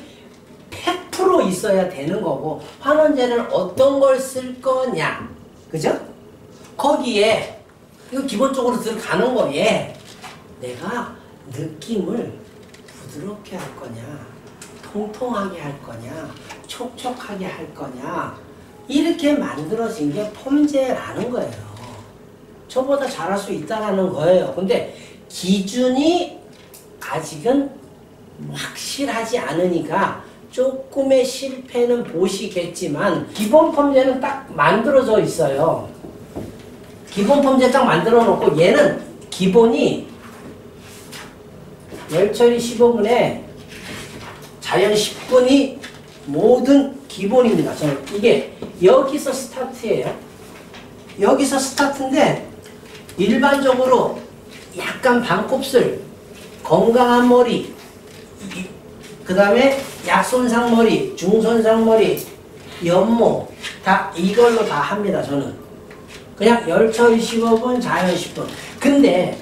100% 있어야 되는 거고, 환원제는 어떤 걸 쓸 거냐, 그죠? 거기에 이거 기본적으로 들어가는 거에 내가 느낌을 부드럽게 할 거냐, 통통하게 할 거냐, 촉촉하게 할 거냐, 이렇게 만들어진 게 폼제라는 거예요. 저보다 잘할 수 있다라는 거예요. 근데 기준이 아직은 확실하지 않으니까 조금의 실패는 보시겠지만 기본 폼제는 딱 만들어져 있어요. 기본 폼제 딱 만들어 놓고 얘는 기본이 열처리 15분에 자연 10분이 모든 기본입니다. 저는 이게 여기서 스타트예요. 여기서 스타트인데 일반적으로 약간 반곱슬, 건강한 머리, 그 다음에 약손상 머리, 중손상 머리, 연모 다 이걸로 다 합니다. 저는 그냥 열처리 15분, 자연 10분. 근데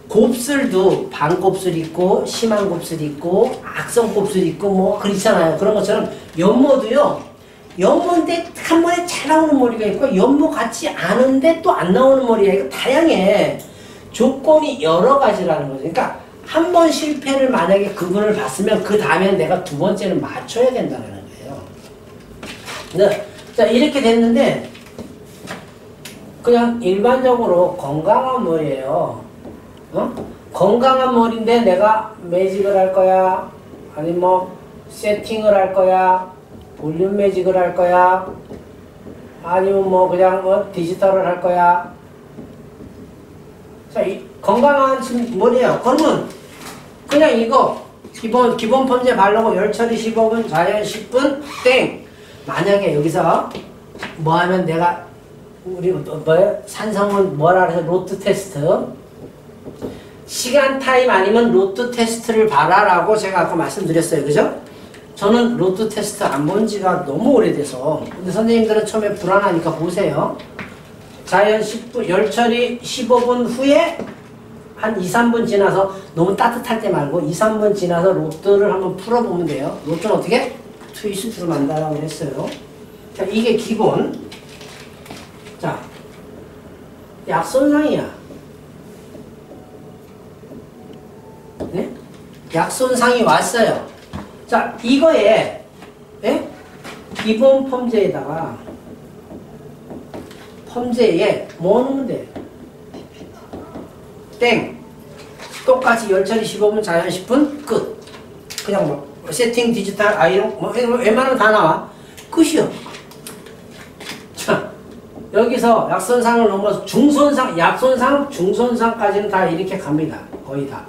곱슬도 반곱슬 있고 심한 곱슬 있고 악성 곱슬 있고 뭐 그렇잖아요. 그런 것처럼 연모도요. 연모인데 한 번에 잘 나오는 머리가 있고 연모 같지 않은데 또 안 나오는 머리가 있고 다양해. 조건이 여러 가지라는 거죠. 그러니까 한 번 실패를 만약에 그분을 봤으면 그 다음에는 내가 두 번째는 맞춰야 된다는 거예요. 네. 자, 이렇게 됐는데 그냥 일반적으로 건강한 머리예요. 건강한 머리인데 내가 매직을 할 거야? 아니면 뭐 세팅을 할 거야? 볼륨 매직을 할 거야? 아니면 뭐 그냥 뭐 디지털을 할 거야? 자, 이 건강한 머리예요. 그러면 그냥 이거 기본 폼제 바르고 열처리 15분, 자연 10분 땡! 만약에 여기서 뭐 하면 내가 우리 뭐예요? 산성은 뭐라 해서 로트 테스트 시간 타임 아니면 로트 테스트를 봐라라고 제가 아까 말씀드렸어요. 그죠? 저는 로트 테스트 안 본 지가 너무 오래돼서 근데 선생님들은 처음에 불안하니까 보세요. 자연 10분, 열처리 15분 후에 한 2, 3분 지나서 너무 따뜻할 때 말고 2, 3분 지나서 로트를 한번 풀어보면 돼요. 로트는 어떻게? 트위스트로 만다라고 했어요. 자, 이게 기본. 자, 약손상이야. 네? 약손상이 왔어요. 자, 이거에 예? 기본 폼제에다가 폼제에 뭐 넣으면 돼? 땡. 똑같이 열처리 15분, 자연 10분, 끝. 그냥 뭐 세팅, 디지털, 아이롱 뭐 웬만하면 다 나와. 끝이요. 자, 여기서 약손상을 넘어서 중손상, 약손상, 중손상까지는 다 이렇게 갑니다. 거의 다.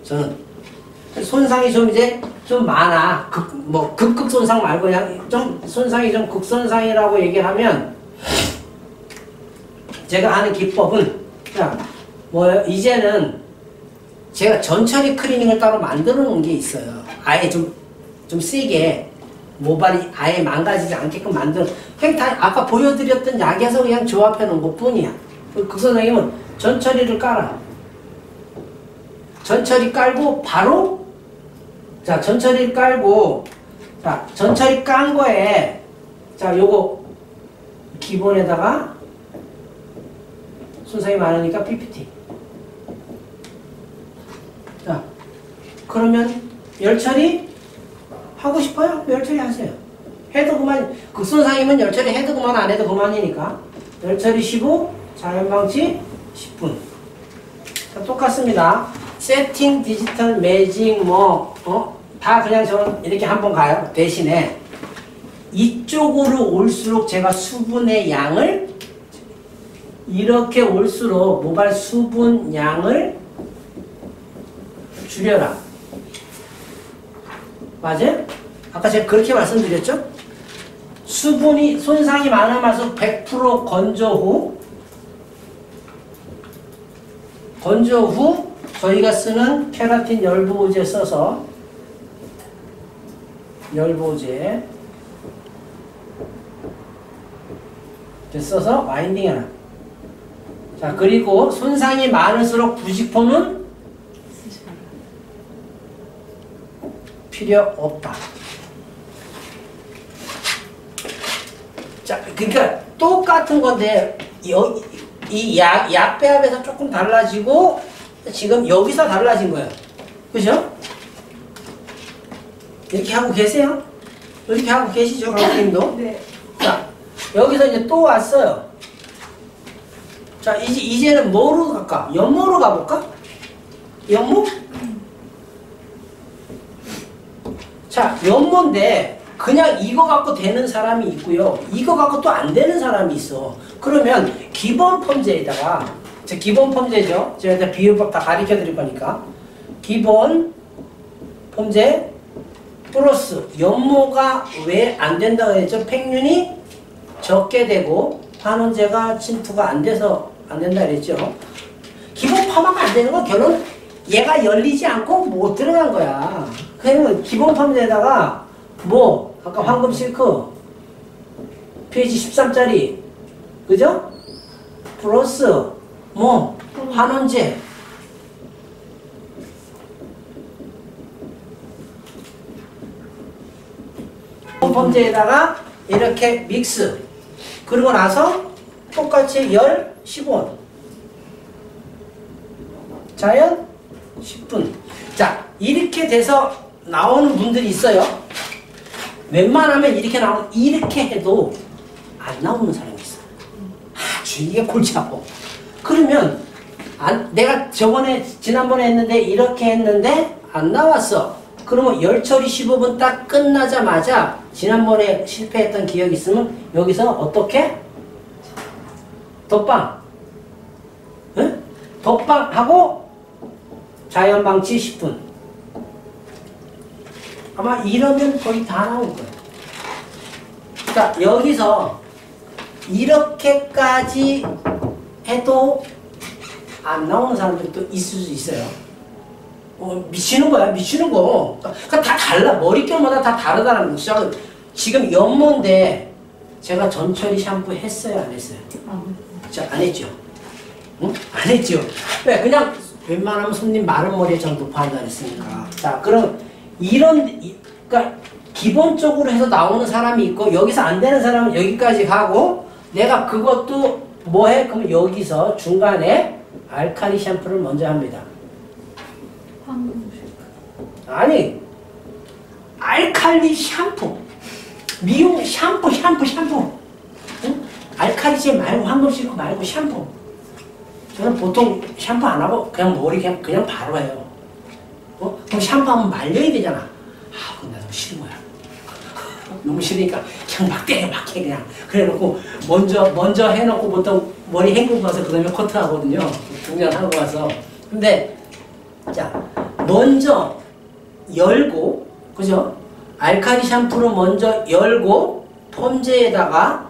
저는 손상이 좀 이제 좀 많아. 극극 손상 말고 그냥 좀 손상이 좀 극손상이라고 얘기를 하면 제가 하는 기법은 자, 뭐예요? 이제는 제가 전처리 클리닝을 따로 만들어 놓은 게 있어요. 아예 좀 세게 모발이 아예 망가지지 않게끔 만들어. 그냥 다 아까 보여드렸던 약에서 그냥 조합해 놓은 것 뿐이야. 그 선생님은 전처리를 깔아. 전처리 깔고 바로 자 전처리 깔고 자 전처리 깐 거에 자 요거 기본에다가 손상이 많으니까 PPT 자 그러면 열 처리 하고 싶어요? 열 처리 하세요. 해도 그만, 극손상이면 열 처리 해도 그만 안 해도 그만이니까. 열 처리 15, 자연방치 10분. 자, 똑같습니다. 세팅, 디지털, 매직, 다 그냥 저는 이렇게 한번 가요. 대신에 이쪽으로 올수록 제가 수분의 양을 이렇게 올수록 모발 수분 양을 줄여라. 맞아요? 아까 제가 그렇게 말씀드렸죠? 수분이 손상이 많으면서 100% 건조 후 저희가 쓰는 케라틴 열보호제 써서 열보호제 써서 와인딩해라. 자, 그리고 손상이 많을수록 부직포는 필요 없다. 자, 그러니까 똑같은 건데 이 약배합에서 조금 달라지고 지금 여기서 달라진 거예요. 그죠? 이렇게 하고 계세요? 이렇게 하고 계시죠, 강사님도? 네. 자, 여기서 이제 또 왔어요. 자, 이제는 뭐로 갈까? 연모로 가볼까? 연모? 자, 연모인데 그냥 이거 갖고 되는 사람이 있고요. 이거 갖고 또 안 되는 사람이 있어. 그러면 기본 펌제에다가, 기본 펌제죠. 제가 비율법 다 가르쳐 드릴 거니까. 기본 펌제 플러스 연모가 왜 안 된다고 했죠? 팽윤이 적게 되고 환원제가 침투가 안 돼서 안 된다 그랬죠. 기본 펌하면 안 되는 건 결론 얘가 열리지 않고 못 들어간 거야. 그러면 기본 펌제에다가 아까 황금 실크 페이지 13짜리 그죠? 플러스 환원제 펌제에다가 이렇게 믹스 그리고 나서 똑같이 열 15원 자연 10분. 자, 이렇게 돼서 나오는 분들이 있어요. 웬만하면 이렇게 해도 안 나오는 사람이 있어요. 아주 이게 골치 아파. 그러면 내가 지난번에 했는데 이렇게 했는데 안 나왔어. 그러면 열 처리 15분 딱 끝나자마자 지난번에 실패했던 기억이 있으면 여기서 어떻게? 덧방. 응? 덧방하고 자연방치 10분. 아마 이러면 거의 다 나올 거예요. 그러니까 여기서 이렇게까지 해도 안 나오는 사람들도 있을 수 있어요. 미치는 거야, 미치는 거. 그러니까 다 달라. 머릿결마다 다 다르다는 거죠. 지금 연모인데 제가 전처리 샴푸 했어요, 안 했어요? 안 했죠. 응? 안 했죠. 왜? 그냥 웬만하면 손님 마른 머리에 정도 판단 했으니까. 자, 그럼 그러니까 기본적으로 해서 나오는 사람이 있고 여기서 안 되는 사람은 여기까지 가고 내가 그것도 뭐해? 그럼 여기서 중간에 알칼리 샴푸를 먼저 합니다. 아니, 알칼리 샴푸. 미용 샴푸. 응? 알칼리제 말고 황금 실크 말고 샴푸. 저는 보통 샴푸 안 하고 그냥 머리 그냥 바로 해요. 그럼 샴푸하면 말려야 되잖아. 그건 나 너무 싫은 거야. 너무 싫으니까 그냥 막 때려 막 해 그냥. 그래놓고 먼저 해놓고 보통 머리 헹구고 가서 그 다음에 커트하거든요. 중간하고 가서. 근데 자 먼저 열고 그죠? 알칼리 샴푸로 먼저 열고 펌제에다가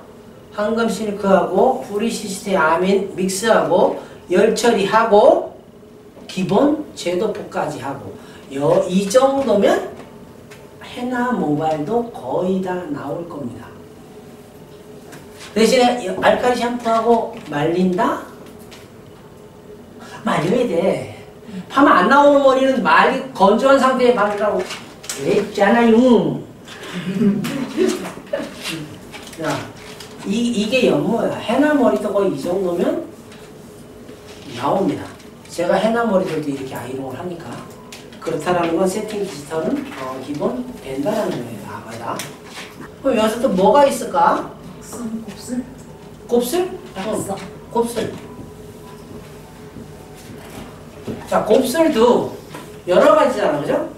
황금 실크하고 프리시스테 아민 믹스하고 열 처리하고 기본 제도포까지 하고 이 정도면 헤나 모발도 거의 다 나올 겁니다. 대신에 알칼리 샴푸하고 말린다? 말려야 돼. 파마 안 나오는 머리는 건조한 상태에 바르라고 그랬잖아요. 자, 이게 연모야. 헤나 머리도 거의 이 정도면 나옵니다. 제가 헤나 머리들도 이렇게 아이롱을 하니까. 그렇다라는 건 세팅 디지털은 기본 된다라는 거예요. 맞아. 그럼 여기서 또 뭐가 있을까? 곱슬? 곱슬? 낙서. 곱슬. 자, 곱슬도 여러 가지잖아, 그죠?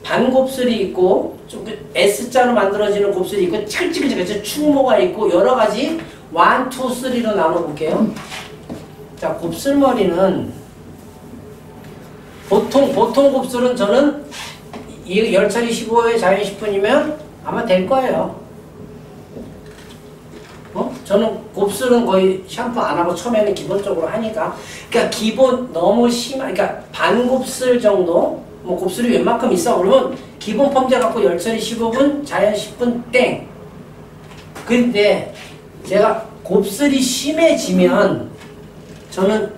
반곱슬이 있고, 좀 S자로 만들어지는 곱슬이 있고, 찌글찌글찌글 충모가 있고, 여러 가지 1, 2, 3로 나눠볼게요. 자, 곱슬머리는 보통 곱슬은 저는 이 열처리 15회 자연 10분이면 아마 될 거예요. 저는 곱슬은 거의 샴푸 안 하고 처음에는 기본적으로 하니까. 그러니까 기본 너무 그러니까 반곱슬 정도, 뭐 곱슬이 웬만큼 있어. 그러면 기본 펌제 갖고 열처리 15분, 자연 10분 땡. 근데 제가 곱슬이 심해지면 저는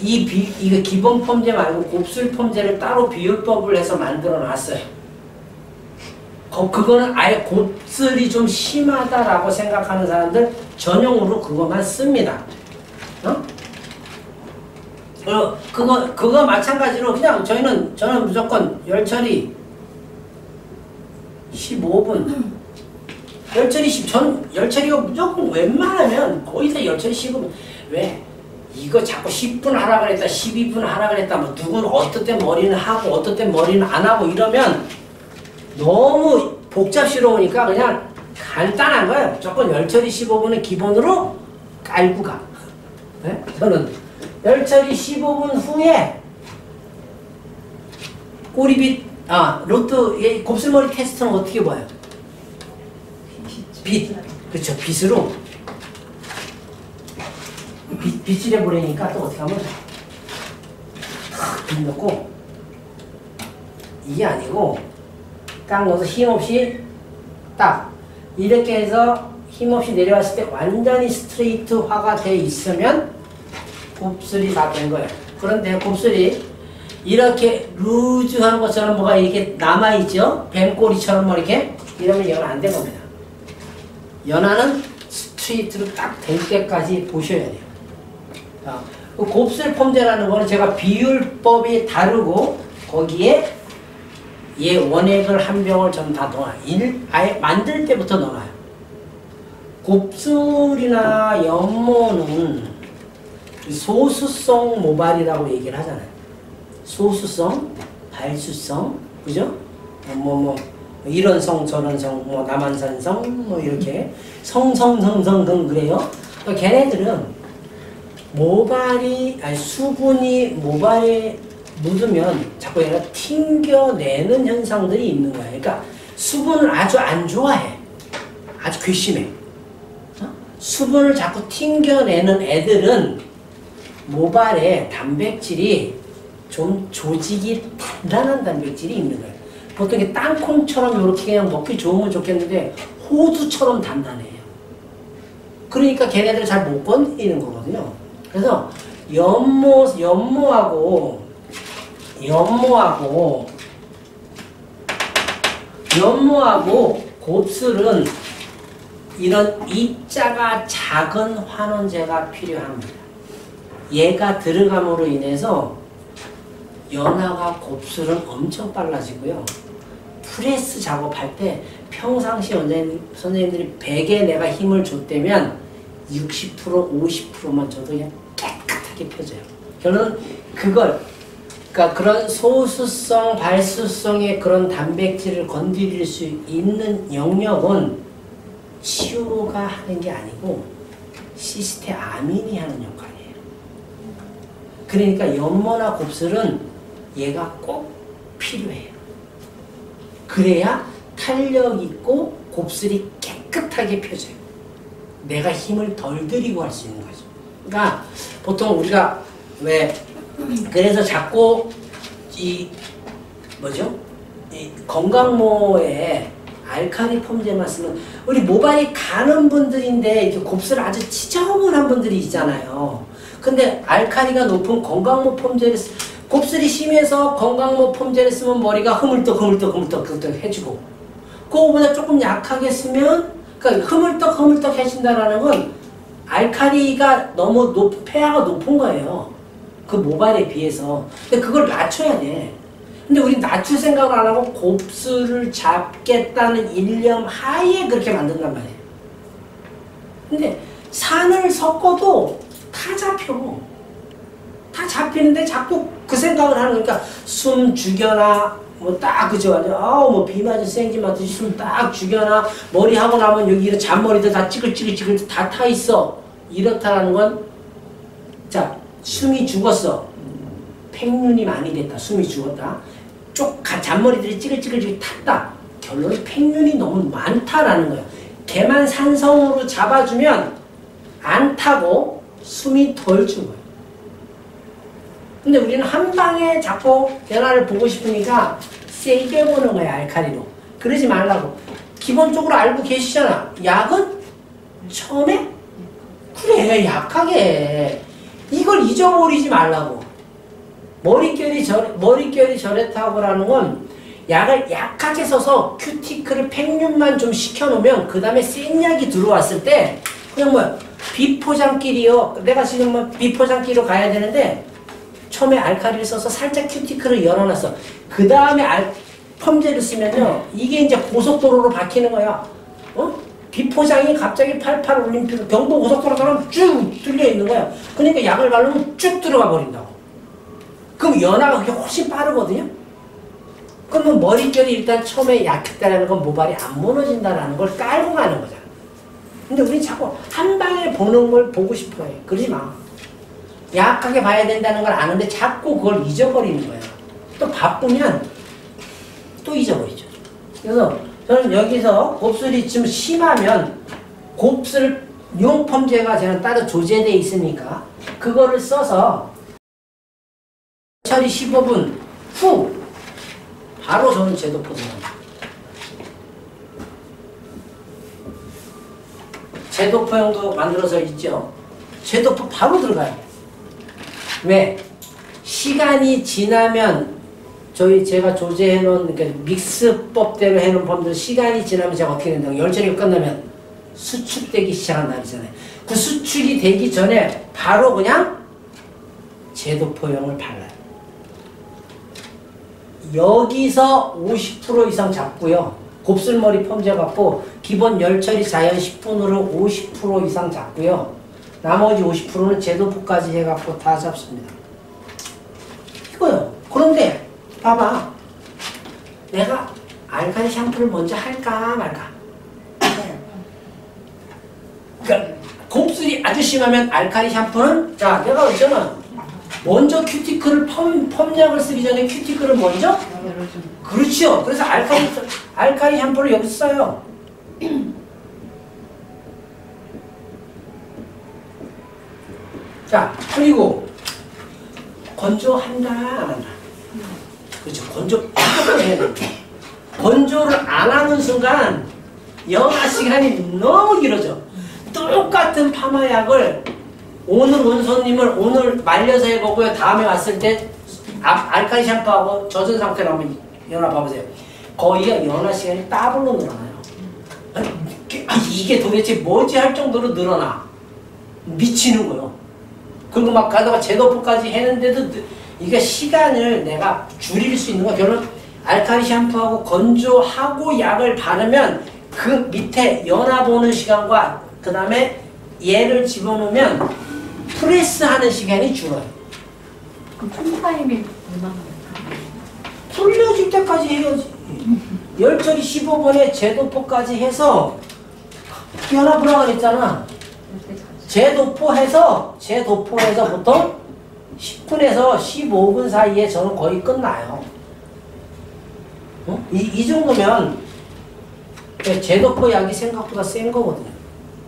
이거 기본 펌제 말고 곱슬 펌제를 따로 비율법을 해서 만들어 놨어요. 그거는 아예 곱슬이 좀 심하다라고 생각하는 사람들 전용으로 그것만 씁니다. 그거 마찬가지로 그냥 저는 무조건 열처리 15분. 열처리가 무조건 웬만하면 거의 다 열처리 15분. 왜? 이거 자꾸 10분 하라 그랬다, 12분 하라 그랬다, 뭐 누구는 어떨 때 머리는 하고 어떨 때 머리는 안 하고 이러면 너무 복잡스러우니까 그냥 간단한 거예요. 무조건 열처리 15분은 기본으로 깔고 가. 네? 저는 열처리 15분 후에 꼬리빗, 로트, 곱슬머리 테스트는 어떻게 봐요? 빗. 그렇죠. 빗으로. 빗질해 보려니까 또 어떻게 하면 빗 넣고 이게 아니고 딱 넣어서 힘없이 딱 이렇게 해서 힘없이 내려왔을 때 완전히 스트레이트화가 돼 있으면 곱슬이 다 된 거예요. 그런데 곱슬이 이렇게 루즈한 것처럼 뭐가 이렇게 남아있죠? 뱀꼬리처럼 뭐 이렇게 이러면 연화 안 된 겁니다. 연화는 스트레이트로 딱 될 때까지 보셔야 돼요. 그 곱슬 펌제라는 거는 제가 비율법이 다르고 거기에 얘 원액을 한 병을 전 다 넣어요. 아예 만들 때부터 넣어요. 곱슬이나 연모는 소수성 모발이라고 얘기를 하잖아요. 소수성, 발수성, 그죠? 이런 성, 저런 성, 남한산성, 이렇게 성성성성 그래요. 그러니까 걔네들은 수분이 모발에 묻으면 자꾸 얘가 튕겨내는 현상들이 있는 거예요. 그러니까 수분을 아주 안 좋아해. 아주 괘씸해. 수분을 자꾸 튕겨내는 애들은 모발에 단백질이 좀 조직이 단단한 단백질이 있는 거예요. 보통 이게 땅콩처럼 이렇게 그냥 먹기 좋으면 좋겠는데 호두처럼 단단해요. 그러니까 걔네들 잘 못 건드리는 거거든요. 그래서 연모하고 곱슬은 이런 입자가 작은 환원제가 필요합니다. 얘가 들어감으로 인해서 연화가 곱슬은 엄청 빨라지고요. 프레스 작업할 때 평상시 선생님들이 100에 내가 힘을 줬다면 60%, 50%만 줘도 그냥 깨끗하게 펴져요. 저는 그러니까 그런 소수성, 발수성의 그런 단백질을 건드릴 수 있는 영역은 치유가 하는 게 아니고 시스테아민이 하는 역할이에요. 그러니까 연모나 곱슬은 얘가 꼭 필요해요. 그래야 탄력 있고 곱슬이 깨끗하게 펴져요. 내가 힘을 덜 들이고 할 수 있는 거죠. 그러니까 보통 우리가 그래서 자꾸 이 건강모에 알칼리 펌제만 쓰면 우리 모발이 가는 분들인데 이렇게 곱슬 아주 지저분한 분들이 있잖아요. 근데 알칼리가 높은 건강모 펌제를 곱슬이 심해서 건강모 펌제를 쓰면 머리가 흐물떡 해지고 그거보다 조금 약하게 쓰면 그러니까 흐물떡 해진다라는 건 알칼리가 너무 pH가 높은 거예요. 그 모발에 비해서. 근데 그걸 낮춰야 돼. 근데 우리 낮출 생각을 안 하고 곱슬을 잡겠다는 일념 하에 그렇게 만든단 말이에요. 근데 산을 섞어도 다 잡혀. 다 잡히는데 자꾸 그 생각을 하는 거니까 숨 죽여놔. 뭐 딱 그죠? 아우 뭐 비 맞은 생기 맞듯이 숨 딱 죽여놔. 머리 하고 나면 여기 이런 잔머리도 다 찌글찌글찌글 다 타 있어. 이렇다라는 건 자 숨이 죽었어. 팽윤이 많이 됐다. 숨이 죽었다. 잔머리들이 찌글찌글 탔다. 결론은 팽윤이 너무 많다라는 거야. 걔만 산성으로 잡아주면 안 타고 숨이 덜 죽어요. 근데 우리는 한 방에 자꾸 변화를 보고 싶으니까 세게 보는 거야, 알칼리로. 그러지 말라고. 기본적으로 알고 계시잖아. 약은 처음에 그래 약하게 이걸 잊어버리지 말라고. 머릿결이 저랬다고라는 건 약을 약하게 써서 큐티클을 팽윤만 좀 시켜놓으면 그 다음에 센 약이 들어왔을 때 그냥 뭐야 비포장끼리요. 내가 지금 뭐 비포장끼리로 가야 되는데 처음에 알칼리를 써서 살짝 큐티클을 열어놨어. 그 다음에 펌제를 쓰면요 이게 이제 고속도로로 박히는 거야. 비포장이 갑자기 88 올림픽 경부 고속도로처럼 쭉 뚫려 있는 거야. 그러니까 약을 바르면 쭉 들어가 버린다고. 그럼 연화가 그게 훨씬 빠르거든요. 그러면 머릿결이 일단 처음에 약했다는 건 모발이 안 무너진다는 걸 깔고 가는 거잖아. 근데 우리 자꾸 한 방에 보는 걸 보고 싶어 해. 그러지 마. 약하게 봐야 된다는 걸 아는데 자꾸 그걸 잊어버리는 거야. 또 바쁘면 또 잊어버리죠. 그래서 저는 여기서 곱슬이 좀 심하면 곱슬 용펌제가 저는 따로 조제되어 있으니까 그거를 써서 처리 15분 후 바로 저는 제도포 들어갑니다. 제도포형도 만들어서 있죠. 제도포 바로 들어가요. 왜? 시간이 지나면 제가 조제해놓은 그러니까 믹스법대로 해놓은 펌들 시간이 지나면 제가 어떻게 된다고 열처리가 끝나면 수축되기 시작한다 그러잖아요. 그 수축이 되기 전에 바로 그냥 제도포형을 발라요. 여기서 50% 이상 잡고요. 곱슬머리 펌제 갖고 기본 열처리 자연 10분으로 50% 이상 잡고요. 나머지 50%는 제도포까지 해갖고 다 잡습니다. 이거요. 그런데 봐봐. 내가 알칼리 샴푸를 먼저 할까 말까. 그러니까 곱슬이 아주 심하면 알칼리 샴푸는 자 내가 있잖아. 먼저 큐티클을 펌약을 쓰기 전에 큐티클을 먼저 그렇죠. 그래서 알칼리 샴푸를 여기 써요. 자 그리고 건조한다 안 한다. 그렇죠. 건조 무조건 해야 됩니다. 건조를 안 하는 순간 영하 시간이 너무 길어져. 똑같은 파마약을 오늘 온 손님을 오늘 말려서 해보고요. 다음에 왔을 때 알칼리 샴푸하고 젖은 상태로 한번 연화 봐보세요. 거의 연화 시간이 더블로 늘어나요. 아니, 이게 도대체 뭐지 할 정도로 늘어나. 미치는 거요. 그리고 막 가다가 제도포까지 했는데도 이게 시간을 내가 줄일 수 있는 거 결론 알칼리 샴푸하고 건조하고 약을 바르면 그 밑에 연화 보는 시간과 그 다음에 얘를 집어넣으면 프레스하는 시간이 줄어요. 그럼 총 타임이 얼마나 풀려질 때까지 해야지. 열처리 15분에 제도포까지 해서 연화 보라고 그랬잖아. 제도포해서 보통 10분에서 15분 사이에 저는 거의 끝나요. 이 정도면 제도포 약이 생각보다 센 거거든요.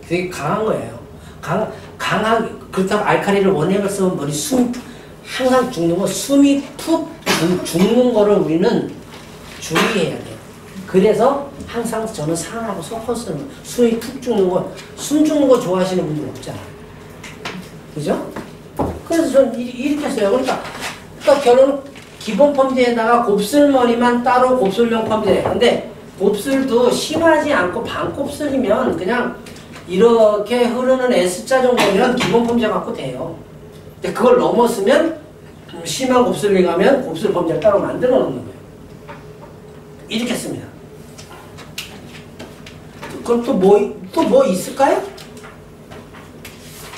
되게 강한 거예요. 강하게 그렇다고 알칼리를 원액을 쓰면 머리 항상 죽는 거 숨이 푹 죽는 거를 우리는 주의해야 돼요. 그래서 항상 저는 상하고 섞어 쓰는 거. 숨이 푹 죽는 거, 숨 죽는 거 좋아하시는 분들 없잖아요. 그죠? 그래서 저는 이렇게 써요. 그러니까 결론은 기본 펌제에다가 곱슬머리만 따로 곱슬용 펌제. 근데 곱슬도 심하지 않고 반곱슬이면 그냥 이렇게 흐르는 S자 정도면 기본 펌제 갖고 돼요. 근데 그걸 넘었으면 심한 곱슬이 가면 곱슬 범죄를 따로 만들어 놓는 거예요. 이렇게 씁니다. 그럼 또 뭐 있을까요?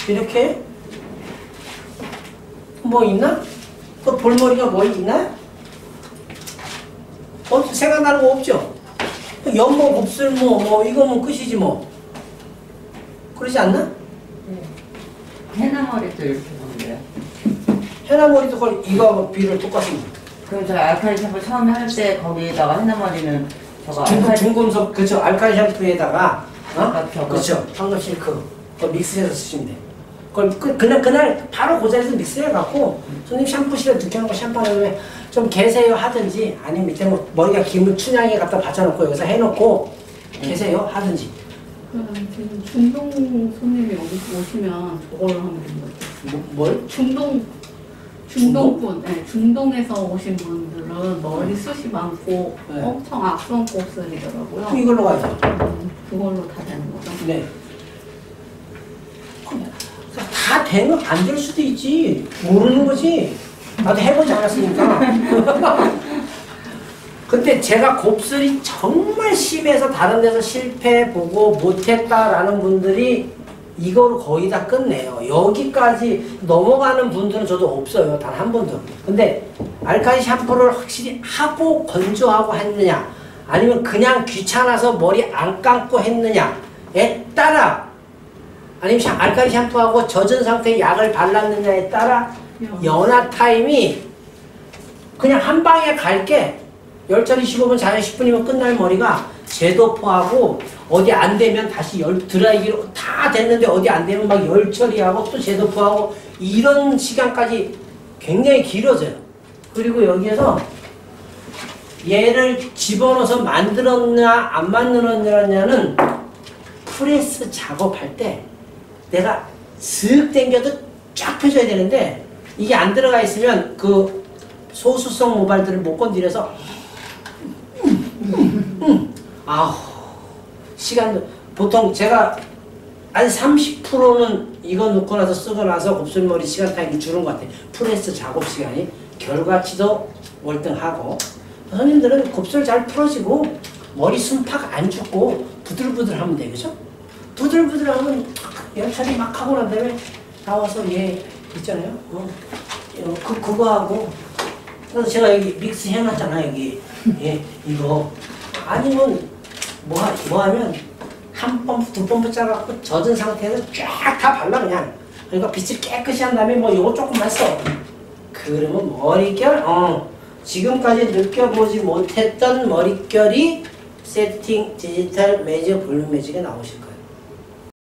이렇게 뭐 있나? 또 볼머리가 뭐 있나요? 생각나는 거 없죠? 연모, 곱슬모, 뭐 이거면 끝이지 뭐. 그러지 않나? 네. 해나머리도 이렇게 보는데요. 해나머리도 거의 이거하고 비율 똑같습니다. 그럼 저 알칼리 샴푸 처음에 할 때 거기다가 해나머리는 저거 중금속, 그쵸. 알칼리 샴푸에다가, 저거. 그쵸. 황금 실크. 그거 믹스해서 쓰시면 돼요. 그걸 그날 바로 그 자리에서 믹스해갖고, 손님 샴푸실에 느껴놓고 샴푸하면 좀 계세요 하든지, 아니면 밑에 뭐 머리가 기면 춘향이 갖다 받쳐놓고 여기서 해놓고, 계세요 하든지. 그럼 지금 중동 손님이 오시면 저걸로 하면 되는 거죠. 뭘? 중동분, 네, 중동에서 오신 분들은 머리숱이 많고 네. 엄청 악성 곱슬이더라고요. 이걸로 가야죠. 그걸로 다 되는 거죠. 네. 다 되면 안 될 수도 있지. 모르는 거지. 나도 해보지 않았으니까. 근데 제가 곱슬이 정말 심해서 다른 데서 실패해보고 못했다라는 분들이 이거로 거의 다 끝내요. 여기까지 넘어가는 분들은 저도 없어요. 단 한 번도. 근데 알칼리 샴푸를 확실히 하고 건조하고 했느냐, 아니면 그냥 귀찮아서 머리 안 감고 했느냐에 따라, 아니면 알칼리 샴푸하고 젖은 상태의 약을 발랐느냐에 따라 연화 타임이 그냥 한 방에 갈게 10짜리 15분, 자연 10분이면 끝날 머리가 제도포하고 어디 안 되면 다시 드라이기로 다 됐는데 어디 안 되면 막 열 처리하고 또 제도포하고 이런 시간까지 굉장히 길어져요. 그리고 여기에서 얘를 집어넣어서 만들었냐 안 만들었냐는 프레스 작업할 때 내가 슥 당겨도 쫙 펴져야 되는데 이게 안 들어가 있으면 그 소수성 모발들을 못 건드려서 아우 시간도 보통 제가 한 30%는 이거 넣고 나서 쓰고 나서 곱슬머리 시간 타임이 줄은 것 같아요. 프레스 작업 시간이 결과치도 월등하고 손님들은 곱슬 잘 풀어지고 머리 숨팍 안 죽고 부들부들하면 돼, 그죠? 부들부들하면 열처리 막 하고 난 다음에 나와서 얘 있잖아요. 그거 하고 그래서 제가 여기 믹스 해놨잖아 여기. 예, 이거 아니면 뭐 하면 한 펌프 두 펌프 짜갖고 젖은 상태에서 쫙 다 발라 그냥. 그러니까 빛을 깨끗이 한 다음에 뭐 요거 조금만 써. 그러면 머릿결 지금까지 느껴보지 못했던 머릿결이 세팅 디지털 매직 볼륨 매직에 나오실 거예요.